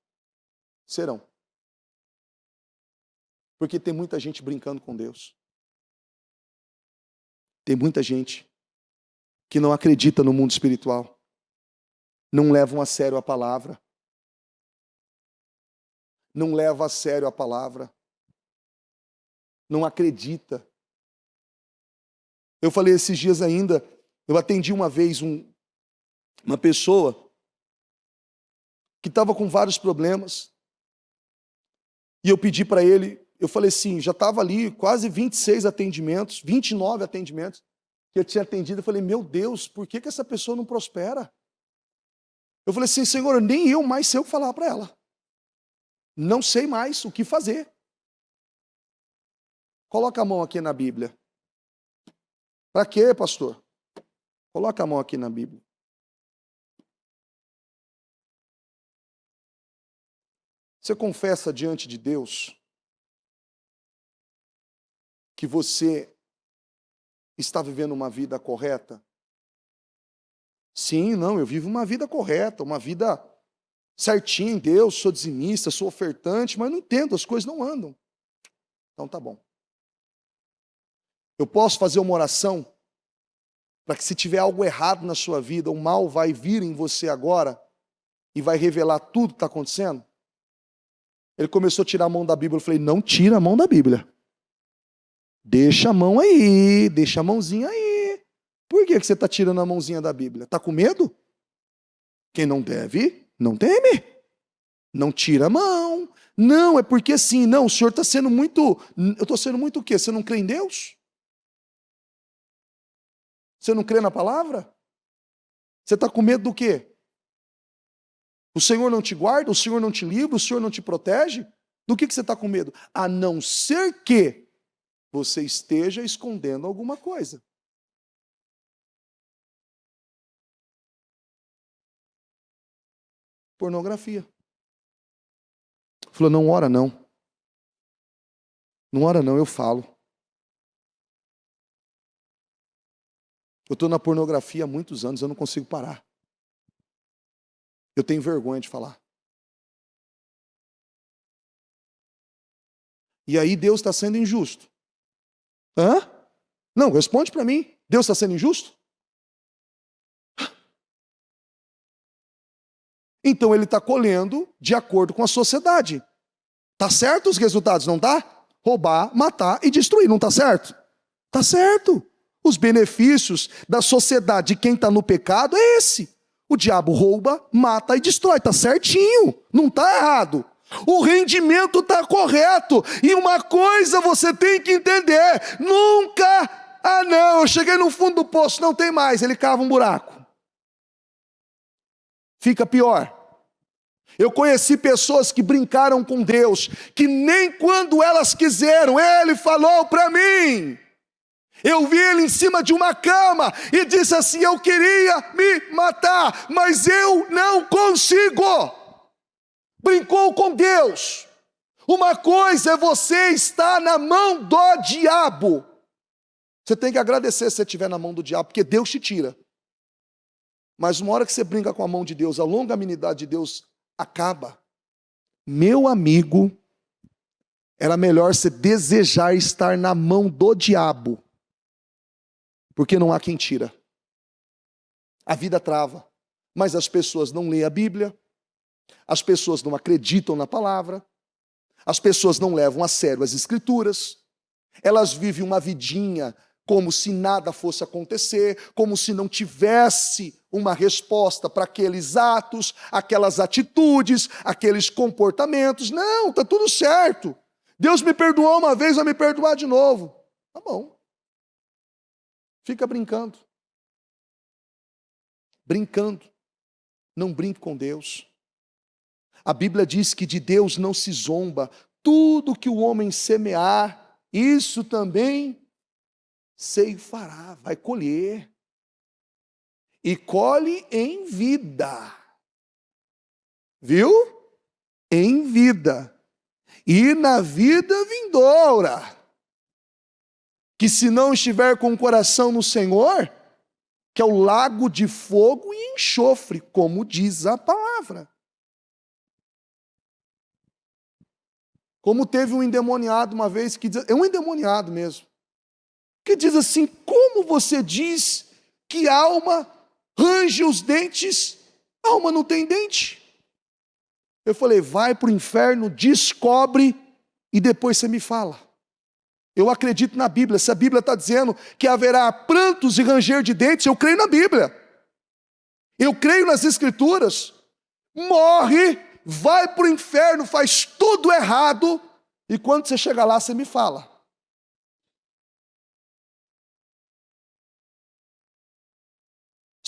serão. Porque tem muita gente brincando com Deus. Tem muita gente que não acredita no mundo espiritual. Não levam a sério a palavra. Não leva a sério a palavra. Não acredita. Eu falei esses dias ainda, eu atendi uma vez uma pessoa que estava com vários problemas. E eu pedi para ele, eu falei assim, já estava ali quase 26 atendimentos, 29 atendimentos que eu tinha atendido. Eu falei, meu Deus, por que essa pessoa não prospera? Eu falei assim, Senhor, nem eu mais sei o que falar para ela. Não sei mais o que fazer. Coloca a mão aqui na Bíblia. Para quê, pastor? Coloca a mão aqui na Bíblia. Você confessa diante de Deus que você está vivendo uma vida correta? Sim, não, eu vivo uma vida correta, uma vida certinha em Deus, sou dizimista, sou ofertante, mas não entendo, as coisas não andam. Então tá bom. Eu posso fazer uma oração para que se tiver algo errado na sua vida, o mal vai vir em você agora e vai revelar tudo que está acontecendo? Ele começou a tirar a mão da Bíblia, eu falei, não tira a mão da Bíblia. Deixa a mão aí, deixa a mãozinha aí. Por que você está tirando a mãozinha da Bíblia? Está com medo? Quem não deve, não teme. Não tira a mão. Não, é porque assim, não, o senhor está sendo muito... Eu estou sendo muito o quê? Você não crê em Deus? Você não crê na palavra? Você está com medo do quê? O Senhor não te guarda? O Senhor não te livra? O Senhor não te protege? Do que você está com medo? A não ser que você esteja escondendo alguma coisa. Pornografia. Falou, não ora não. Não ora não, eu falo. Eu estou na pornografia há muitos anos, eu não consigo parar. Eu tenho vergonha de falar. E aí Deus está sendo injusto. Hã? Não, responde para mim. Deus está sendo injusto? Então ele está colhendo de acordo com a sociedade. Tá certo os resultados, não tá? Roubar, matar e destruir, não tá certo? Tá certo. Os benefícios da sociedade de quem está no pecado é esse. O diabo rouba, mata e destrói, tá certinho, não tá errado. O rendimento está correto. E uma coisa você tem que entender: nunca, não, eu cheguei no fundo do poço, não tem mais, ele cava um buraco. Fica pior. Eu conheci pessoas que brincaram com Deus, que nem quando elas quiseram, ele falou para mim. Eu vi ele em cima de uma cama e disse assim: eu queria me matar, mas eu não consigo. Brincou com Deus. Uma coisa é você estar na mão do diabo. Você tem que agradecer se você estiver na mão do diabo, porque Deus te tira. Mas uma hora que você brinca com a mão de Deus, a longanimidade de Deus acaba. Meu amigo, era melhor você desejar estar na mão do diabo, porque não há quem tira. A vida trava, mas as pessoas não leem a Bíblia, as pessoas não acreditam na palavra, as pessoas não levam a sério as Escrituras, elas vivem uma vidinha como se nada fosse acontecer, como se não tivesse uma resposta para aqueles atos, aquelas atitudes, aqueles comportamentos. Não, está tudo certo. Deus me perdoou uma vez, vai me perdoar de novo. Tá bom. Fica brincando. Brincando. Não brinque com Deus. A Bíblia diz que de Deus não se zomba. Tudo que o homem semear, isso também ceifará, vai colher. E colhe em vida. Viu? Em vida. E na vida vindoura. Que se não estiver com o coração no Senhor, que é o lago de fogo e enxofre, como diz a palavra. Como teve um endemoniado uma vez, que diz, é um endemoniado mesmo, que diz assim: como você diz que a alma range os dentes, a alma não tem dente? Eu falei: vai para o inferno, descobre e depois você me fala. Eu acredito na Bíblia. Se a Bíblia está dizendo que haverá prantos e ranger de dentes, eu creio na Bíblia. Eu creio nas Escrituras. Morre, vai para o inferno, faz tudo errado, e quando você chegar lá, você me fala.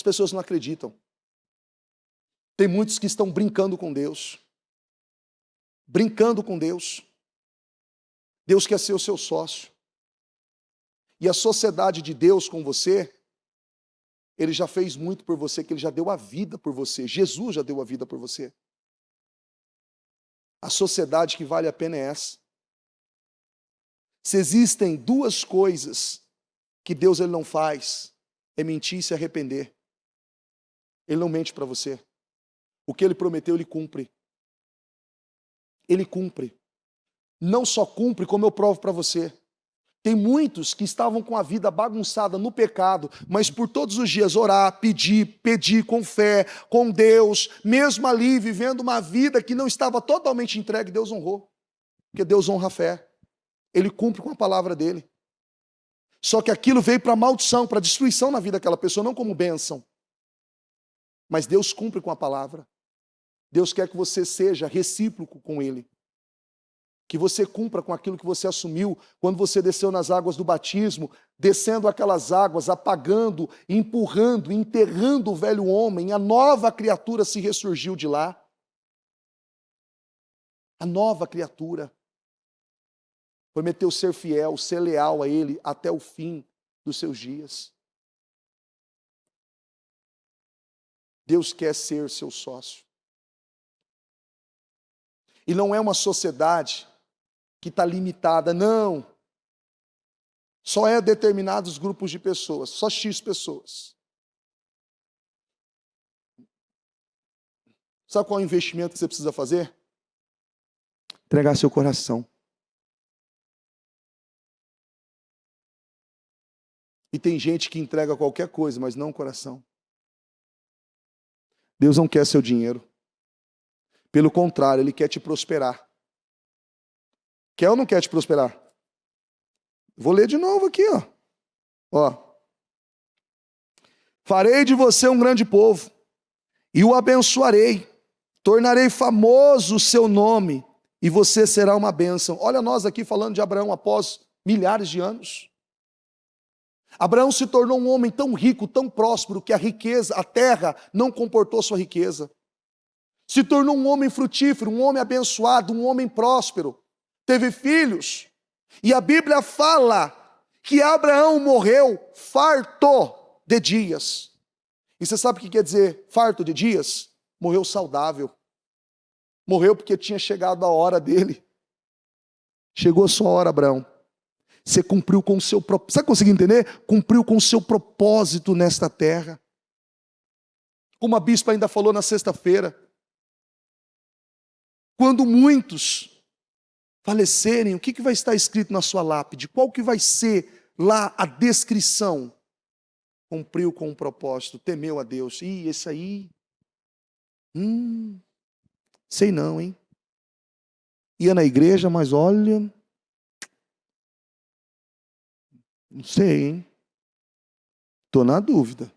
As pessoas não acreditam. Tem muitos que estão brincando com Deus. Brincando com Deus. Deus quer ser o seu sócio. E a sociedade de Deus com você, Ele já fez muito por você, que Ele já deu a vida por você. Jesus já deu a vida por você. A sociedade que vale a pena é essa. Se existem duas coisas que Deus ele não faz, é mentir e se arrepender. Ele não mente para você. O que Ele prometeu, Ele cumpre. Ele cumpre. Não só cumpre, como eu provo para você. Tem muitos que estavam com a vida bagunçada no pecado, mas por todos os dias orar, pedir com fé, com Deus, mesmo ali vivendo uma vida que não estava totalmente entregue, Deus honrou. Porque Deus honra a fé. Ele cumpre com a palavra dele. Só que aquilo veio para maldição, para destruição na vida daquela pessoa, não como bênção. Mas Deus cumpre com a palavra. Deus quer que você seja recíproco com Ele. Que você cumpra com aquilo que você assumiu quando você desceu nas águas do batismo, descendo aquelas águas, apagando, empurrando, enterrando o velho homem, a nova criatura se ressurgiu de lá. A nova criatura prometeu ser fiel, ser leal a Ele até o fim dos seus dias. Deus quer ser seu sócio. E não é uma sociedade que está limitada, não. Só é determinados grupos de pessoas, só X pessoas. Sabe qual é o investimento que você precisa fazer? Entregar seu coração. E tem gente que entrega qualquer coisa, mas não o coração. Deus não quer seu dinheiro. Pelo contrário, Ele quer te prosperar. Quer ou não quer te prosperar? Vou ler de novo aqui, ó. Ó. Farei de você um grande povo, e o abençoarei. Tornarei famoso o seu nome, e você será uma bênção. Olha nós aqui falando de Abraão após milhares de anos. Abraão se tornou um homem tão rico, tão próspero, que a riqueza, a terra, não comportou sua riqueza. Se tornou um homem frutífero, um homem abençoado, um homem próspero. Teve filhos. E a Bíblia fala que Abraão morreu farto de dias. E você sabe o que quer dizer farto de dias? Morreu saudável. Morreu porque tinha chegado a hora dele. Chegou a sua hora, Abraão. Você cumpriu com o seu propósito. Você conseguiu entender? Cumpriu com o seu propósito nesta terra. Como a bispa ainda falou na sexta-feira. Quando muitos falecerem, o que vai estar escrito na sua lápide? Qual que vai ser lá a descrição? Cumpriu com um propósito, temeu a Deus. Ih, esse aí, sei não, hein? Ia na igreja, mas olha, não sei, hein? Estou na dúvida.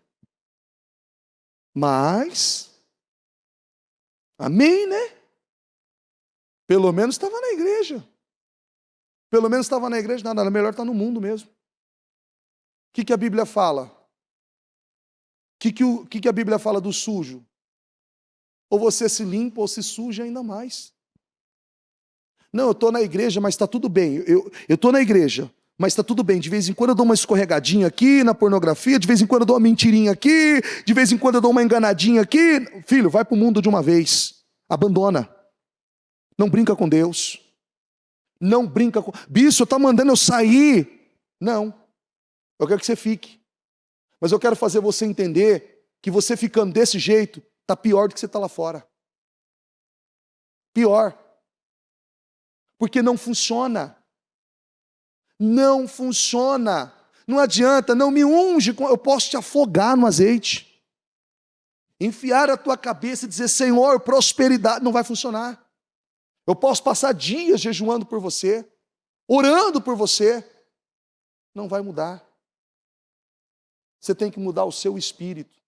Mas, amém, né? Pelo menos estava na igreja. Pelo menos estava na igreja, nada, melhor estar no mundo mesmo. O que a Bíblia fala? O que a Bíblia fala do sujo? Ou você se limpa ou se suja ainda mais. Não, eu estou na igreja, mas está tudo bem. Eu estou na igreja, mas está tudo bem. De vez em quando eu dou uma escorregadinha aqui na pornografia, de vez em quando eu dou uma mentirinha aqui, de vez em quando eu dou uma enganadinha aqui. Filho, vai para o mundo de uma vez. Abandona. Não brinca com Deus. Não brinca com... Bispo, está mandando eu sair. Não. Eu quero que você fique. Mas eu quero fazer você entender que você ficando desse jeito, está pior do que você está lá fora. Pior. Porque não funciona. Não funciona. Não adianta, não me unge, eu posso te afogar no azeite. Enfiar a tua cabeça e dizer, Senhor, prosperidade, não vai funcionar. Eu posso passar dias jejuando por você, orando por você, não vai mudar. Você tem que mudar o seu espírito.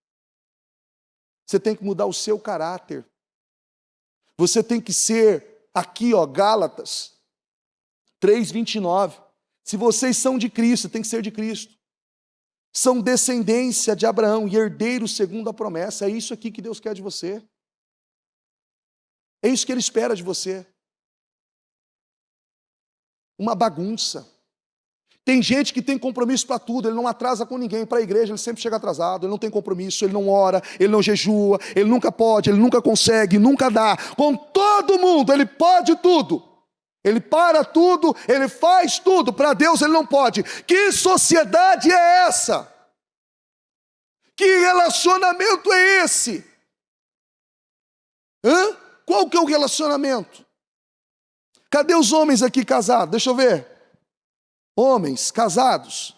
Você tem que mudar o seu caráter. Você tem que ser, aqui ó, Gálatas 3:29. Se vocês são de Cristo, tem que ser de Cristo. São descendência de Abraão e herdeiros segundo a promessa. É isso aqui que Deus quer de você. É isso que Ele espera de você. Uma bagunça. Tem gente que tem compromisso para tudo, ele não atrasa com ninguém. Para a igreja ele sempre chega atrasado, ele não tem compromisso, ele não ora, ele não jejua, ele nunca pode, ele nunca consegue, nunca dá. Com todo mundo, ele pode tudo. Ele para tudo, ele faz tudo. Para Deus ele não pode. Que sociedade é essa? Que relacionamento é esse? Qual que é o relacionamento? Cadê os homens aqui casados? Deixa eu ver. Homens casados.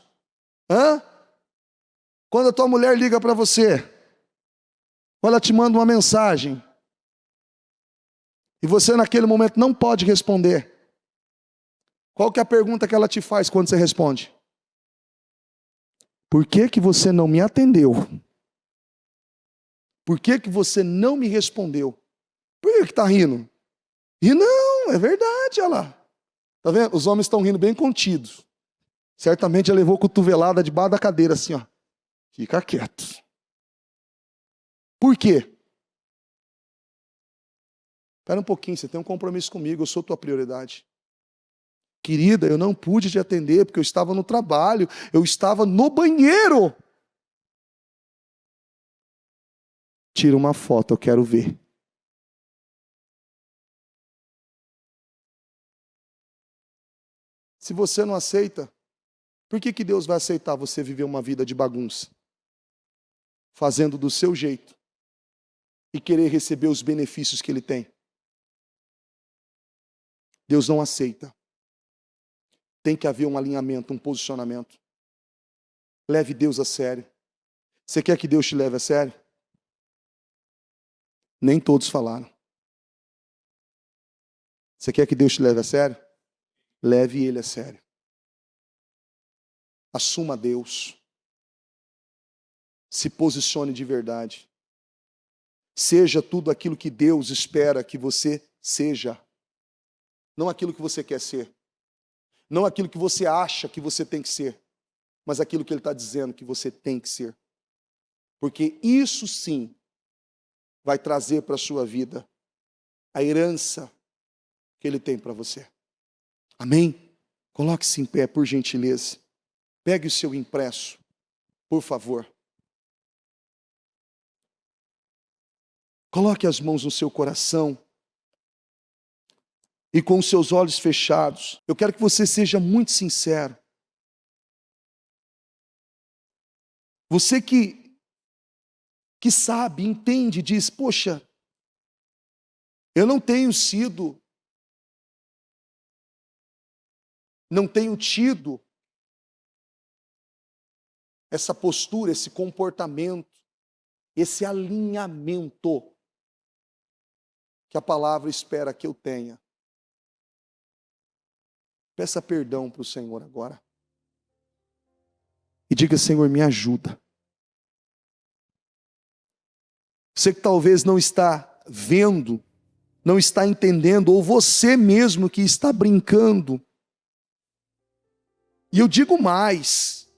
Quando a tua mulher liga para você, ou ela te manda uma mensagem, e você naquele momento não pode responder, qual que é a pergunta que ela te faz quando você responde? Por que que você não me atendeu? Por que que você não me respondeu? Por que está rindo? E não, é verdade, olha lá. Está vendo? Os homens estão rindo bem contidos. Certamente ela levou cotovelada debaixo da cadeira assim, ó. Fica quieto. Por quê? Espera um pouquinho, você tem um compromisso comigo, eu sou tua prioridade. Querida, eu não pude te atender porque eu estava no trabalho, eu estava no banheiro. Tira uma foto, eu quero ver. Se você não aceita, por que Deus vai aceitar você viver uma vida de bagunça? Fazendo do seu jeito e querer receber os benefícios que Ele tem? Deus não aceita. Tem que haver um alinhamento, um posicionamento. Leve Deus a sério. Você quer que Deus te leve a sério? Nem todos falaram. Você quer que Deus te leve a sério? Leve Ele a sério. Assuma Deus. Se posicione de verdade. Seja tudo aquilo que Deus espera que você seja. Não aquilo que você quer ser. Não aquilo que você acha que você tem que ser. Mas aquilo que Ele está dizendo que você tem que ser. Porque isso sim vai trazer para a sua vida a herança que Ele tem para você. Amém? Coloque-se em pé, por gentileza. Pegue o seu impresso, por favor. Coloque as mãos no seu coração. E com os seus olhos fechados, eu quero que você seja muito sincero. Você que sabe, entende, diz, poxa, eu não tenho tido essa postura, esse comportamento, esse alinhamento que a palavra espera que eu tenha. Peça perdão para o Senhor agora. E diga, Senhor, me ajuda. Você que talvez não está vendo, não está entendendo, ou você mesmo que está brincando. E eu digo mais.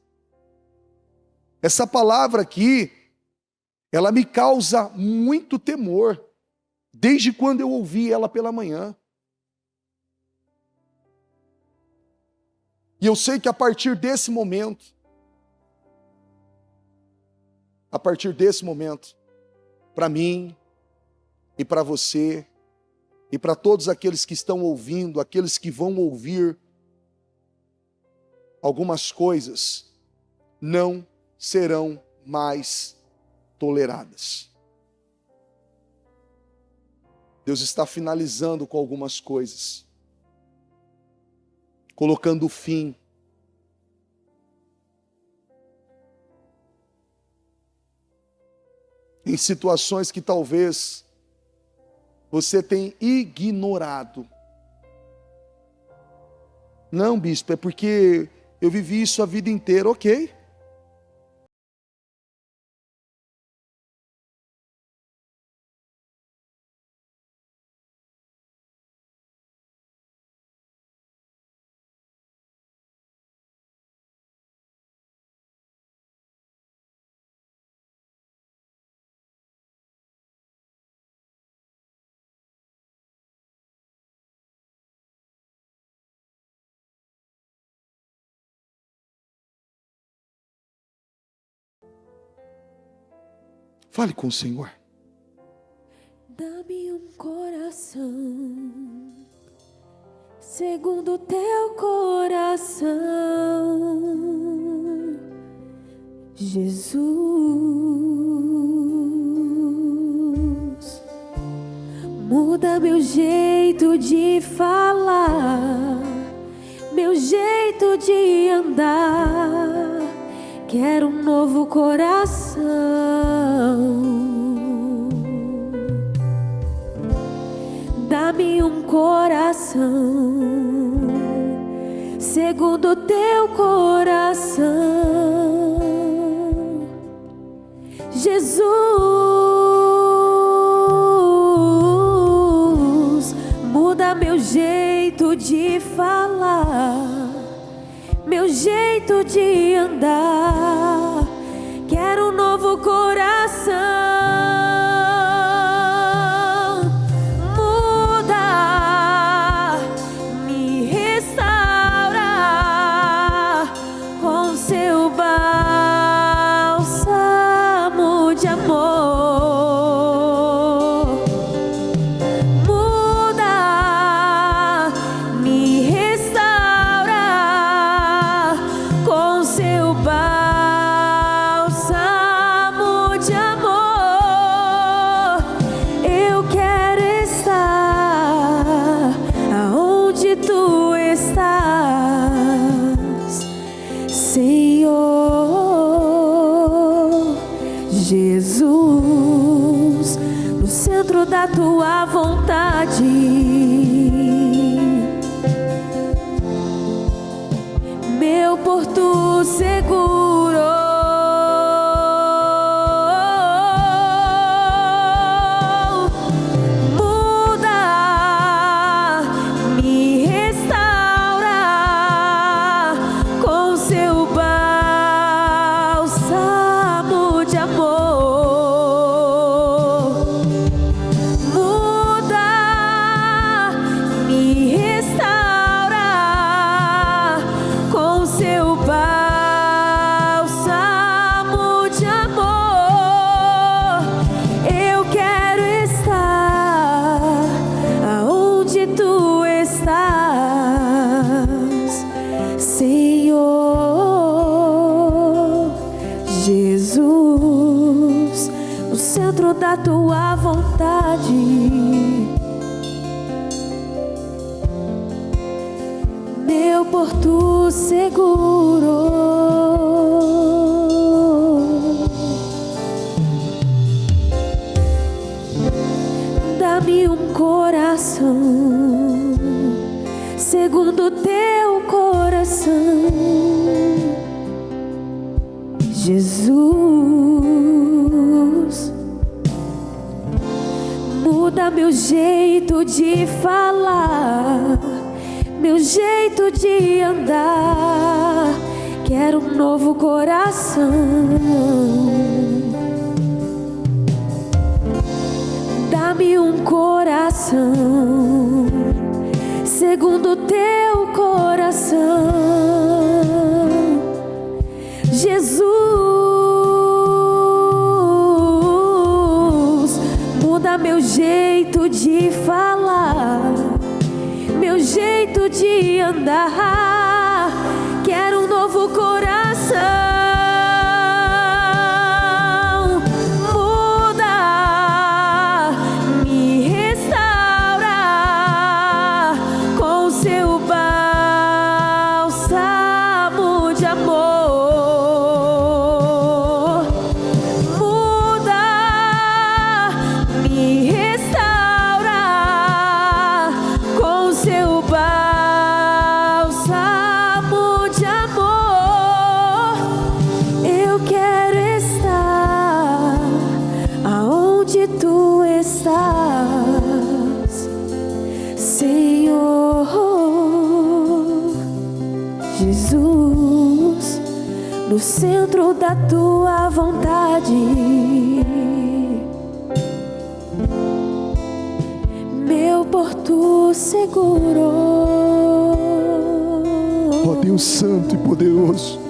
Essa palavra aqui, ela me causa muito temor, desde quando eu ouvi ela pela manhã. E eu sei que a partir desse momento, para mim e para você, e para todos aqueles que estão ouvindo, aqueles que vão ouvir, algumas coisas não serão mais toleradas. Deus está finalizando com algumas coisas, colocando fim. Em situações que talvez você tenha ignorado. Não, bispo, é porque eu vivi isso a vida inteira, ok. Fale com o Senhor. Dá-me um coração segundo o teu coração, Jesus. Muda meu jeito de falar, meu jeito de andar. Quero um novo coração. Dá-me um coração segundo o teu coração, Jesus. Muda meu jeito de falar, meu jeito de andar. Quero um novo coração. Muda, me restaura com seu bálsamo de amor. Muda, me restaura com seu bálsamo porto seguro. Dá-me um coração segundo teu coração, Jesus. Muda meu jeito de falar, meu jeito de andar. Quero um novo coração. Dá-me um coração segundo teu coração, Jesus. Muda meu jeito de falar, meu jeito de andar. Quero um novo coração. Muda, me restaura com seu bálsamo de amor. Muda, me restaura com seu bálsamo de amor. Eu quero estar aonde tu estás, Senhor Jesus, no centro da tua vontade. Meu porto seguro. Ó Deus Santo e poderoso,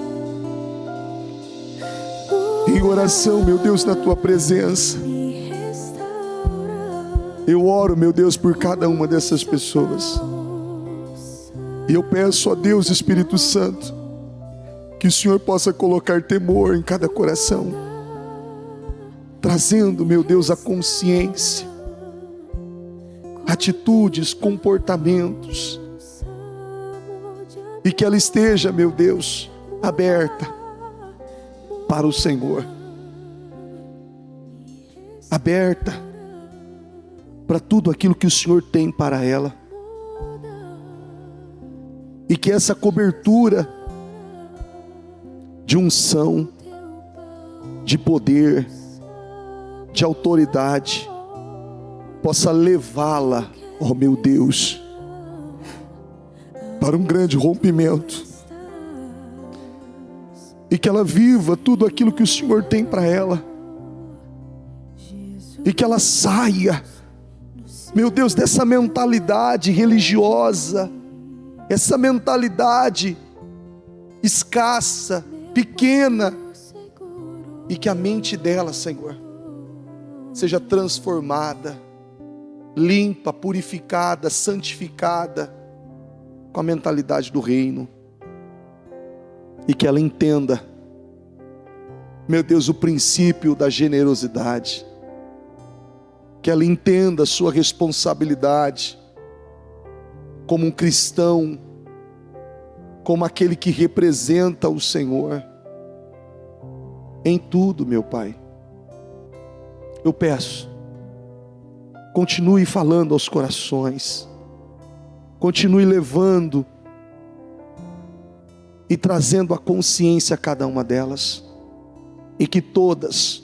em oração, meu Deus, na tua presença, Me restaura, eu oro, meu Deus, por cada uma dessas pessoas. E eu peço a Deus, Espírito Santo, que o Senhor possa colocar temor em cada coração, trazendo, meu Deus, a consciência, atitudes, comportamentos, e que ela esteja, meu Deus, aberta para o Senhor, aberta para tudo aquilo que o Senhor tem para ela, e que essa cobertura de unção, de poder, de autoridade, possa levá-la, ó meu Deus, para um grande rompimento, e que ela viva tudo aquilo que o Senhor tem para ela, e que ela saia, meu Deus, dessa mentalidade religiosa, essa mentalidade escassa, pequena, e que a mente dela, Senhor, seja transformada, limpa, purificada, santificada, com a mentalidade do reino, e que ela entenda, meu Deus, o princípio da generosidade, que ela entenda a sua responsabilidade como um cristão, como aquele que representa o Senhor em tudo, meu Pai. Eu peço, continue falando aos corações, continue levando e trazendo a consciência a cada uma delas, e que todas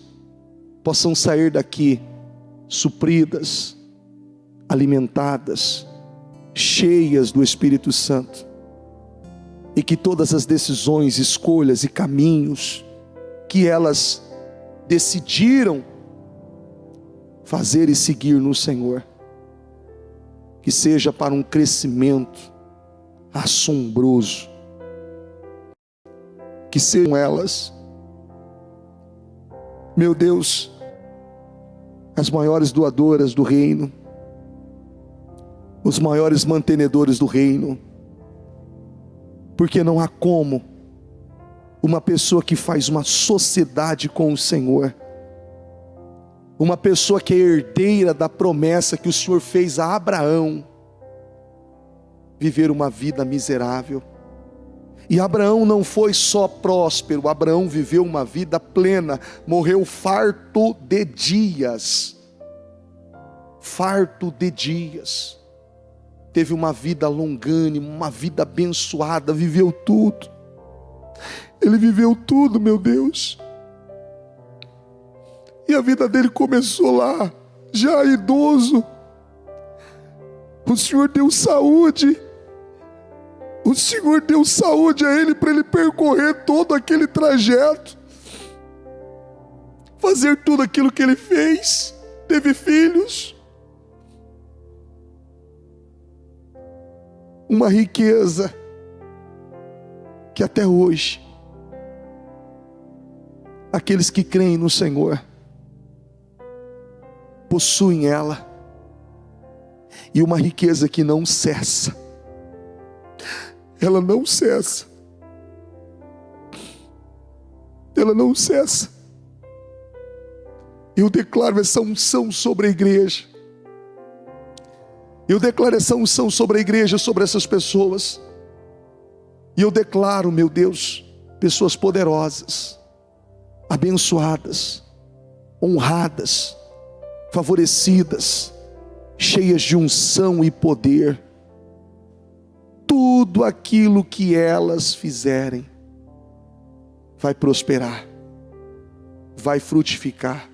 possam sair daqui supridas, alimentadas, cheias do Espírito Santo, e que todas as decisões, escolhas e caminhos que elas decidiram fazer e seguir no Senhor, que seja para um crescimento assombroso, que sejam elas, meu Deus, as maiores doadoras do reino, os maiores mantenedores do reino, porque não há como uma pessoa que faz uma sociedade com o Senhor, uma pessoa que é herdeira da promessa que o Senhor fez a Abraão, viver uma vida miserável. E Abraão não foi só próspero, Abraão viveu uma vida plena, morreu farto de dias. Farto de dias. Teve uma vida longânima, uma vida abençoada, viveu tudo. Ele viveu tudo, meu Deus. E a vida dele começou lá, já idoso. O Senhor deu saúde. O Senhor deu saúde a ele para ele percorrer todo aquele trajeto. Fazer tudo aquilo que ele fez. Teve filhos. Uma riqueza que até hoje aqueles que creem no Senhor possuem ela. E uma riqueza que não cessa. Ela não cessa. Ela não cessa. Eu declaro essa unção sobre a igreja. Eu declaro essa unção sobre a igreja, sobre essas pessoas. E eu declaro, meu Deus, pessoas poderosas, abençoadas, honradas, favorecidas, cheias de unção e poder. Tudo aquilo que elas fizerem vai prosperar, vai frutificar,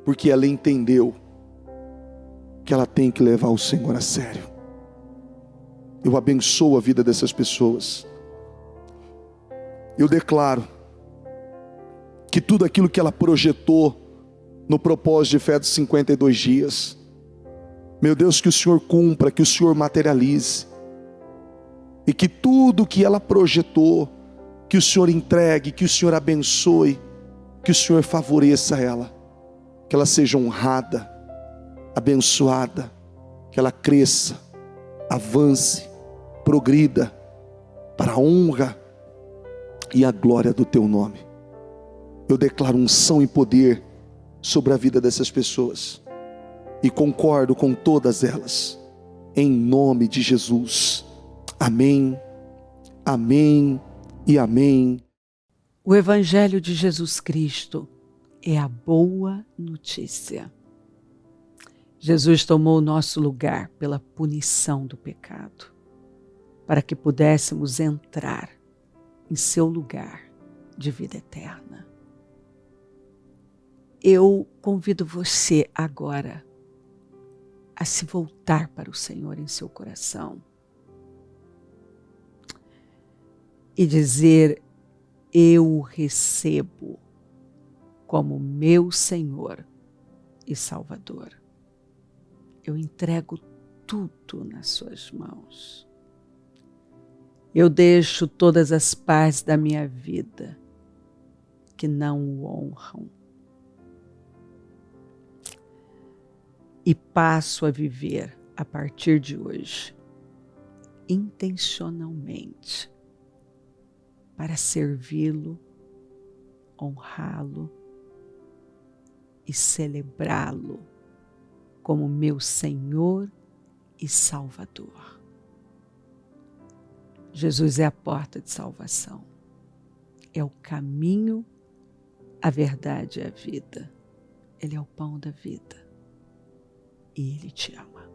porque ela entendeu que ela tem que levar o Senhor a sério. Eu abençoo a vida dessas pessoas. Eu declaro que tudo aquilo que ela projetou no propósito de fé dos 52 dias, meu Deus, que o Senhor cumpra, que o Senhor materialize, e que tudo que ela projetou, que o Senhor entregue, que o Senhor abençoe, que o Senhor favoreça ela, que ela seja honrada, abençoada, que ela cresça, avance, progrida, para a honra e a glória do teu nome. Eu declaro unção e poder sobre a vida dessas pessoas, e concordo com todas elas, em nome de Jesus. Amém, amém e amém. O Evangelho de Jesus Cristo é a boa notícia. Jesus tomou o nosso lugar pela punição do pecado, para que pudéssemos entrar em seu lugar de vida eterna. Eu convido você agora a se voltar para o Senhor em seu coração e dizer: eu o recebo como meu Senhor e Salvador. Eu entrego tudo nas suas mãos. Eu deixo todas as partes da minha vida que não o honram e passo a viver a partir de hoje intencionalmente para servi-lo, honrá-lo e celebrá-lo como meu Senhor e Salvador. Jesus é a porta de salvação, é o caminho, a verdade e a vida. Ele é o pão da vida e Ele te ama.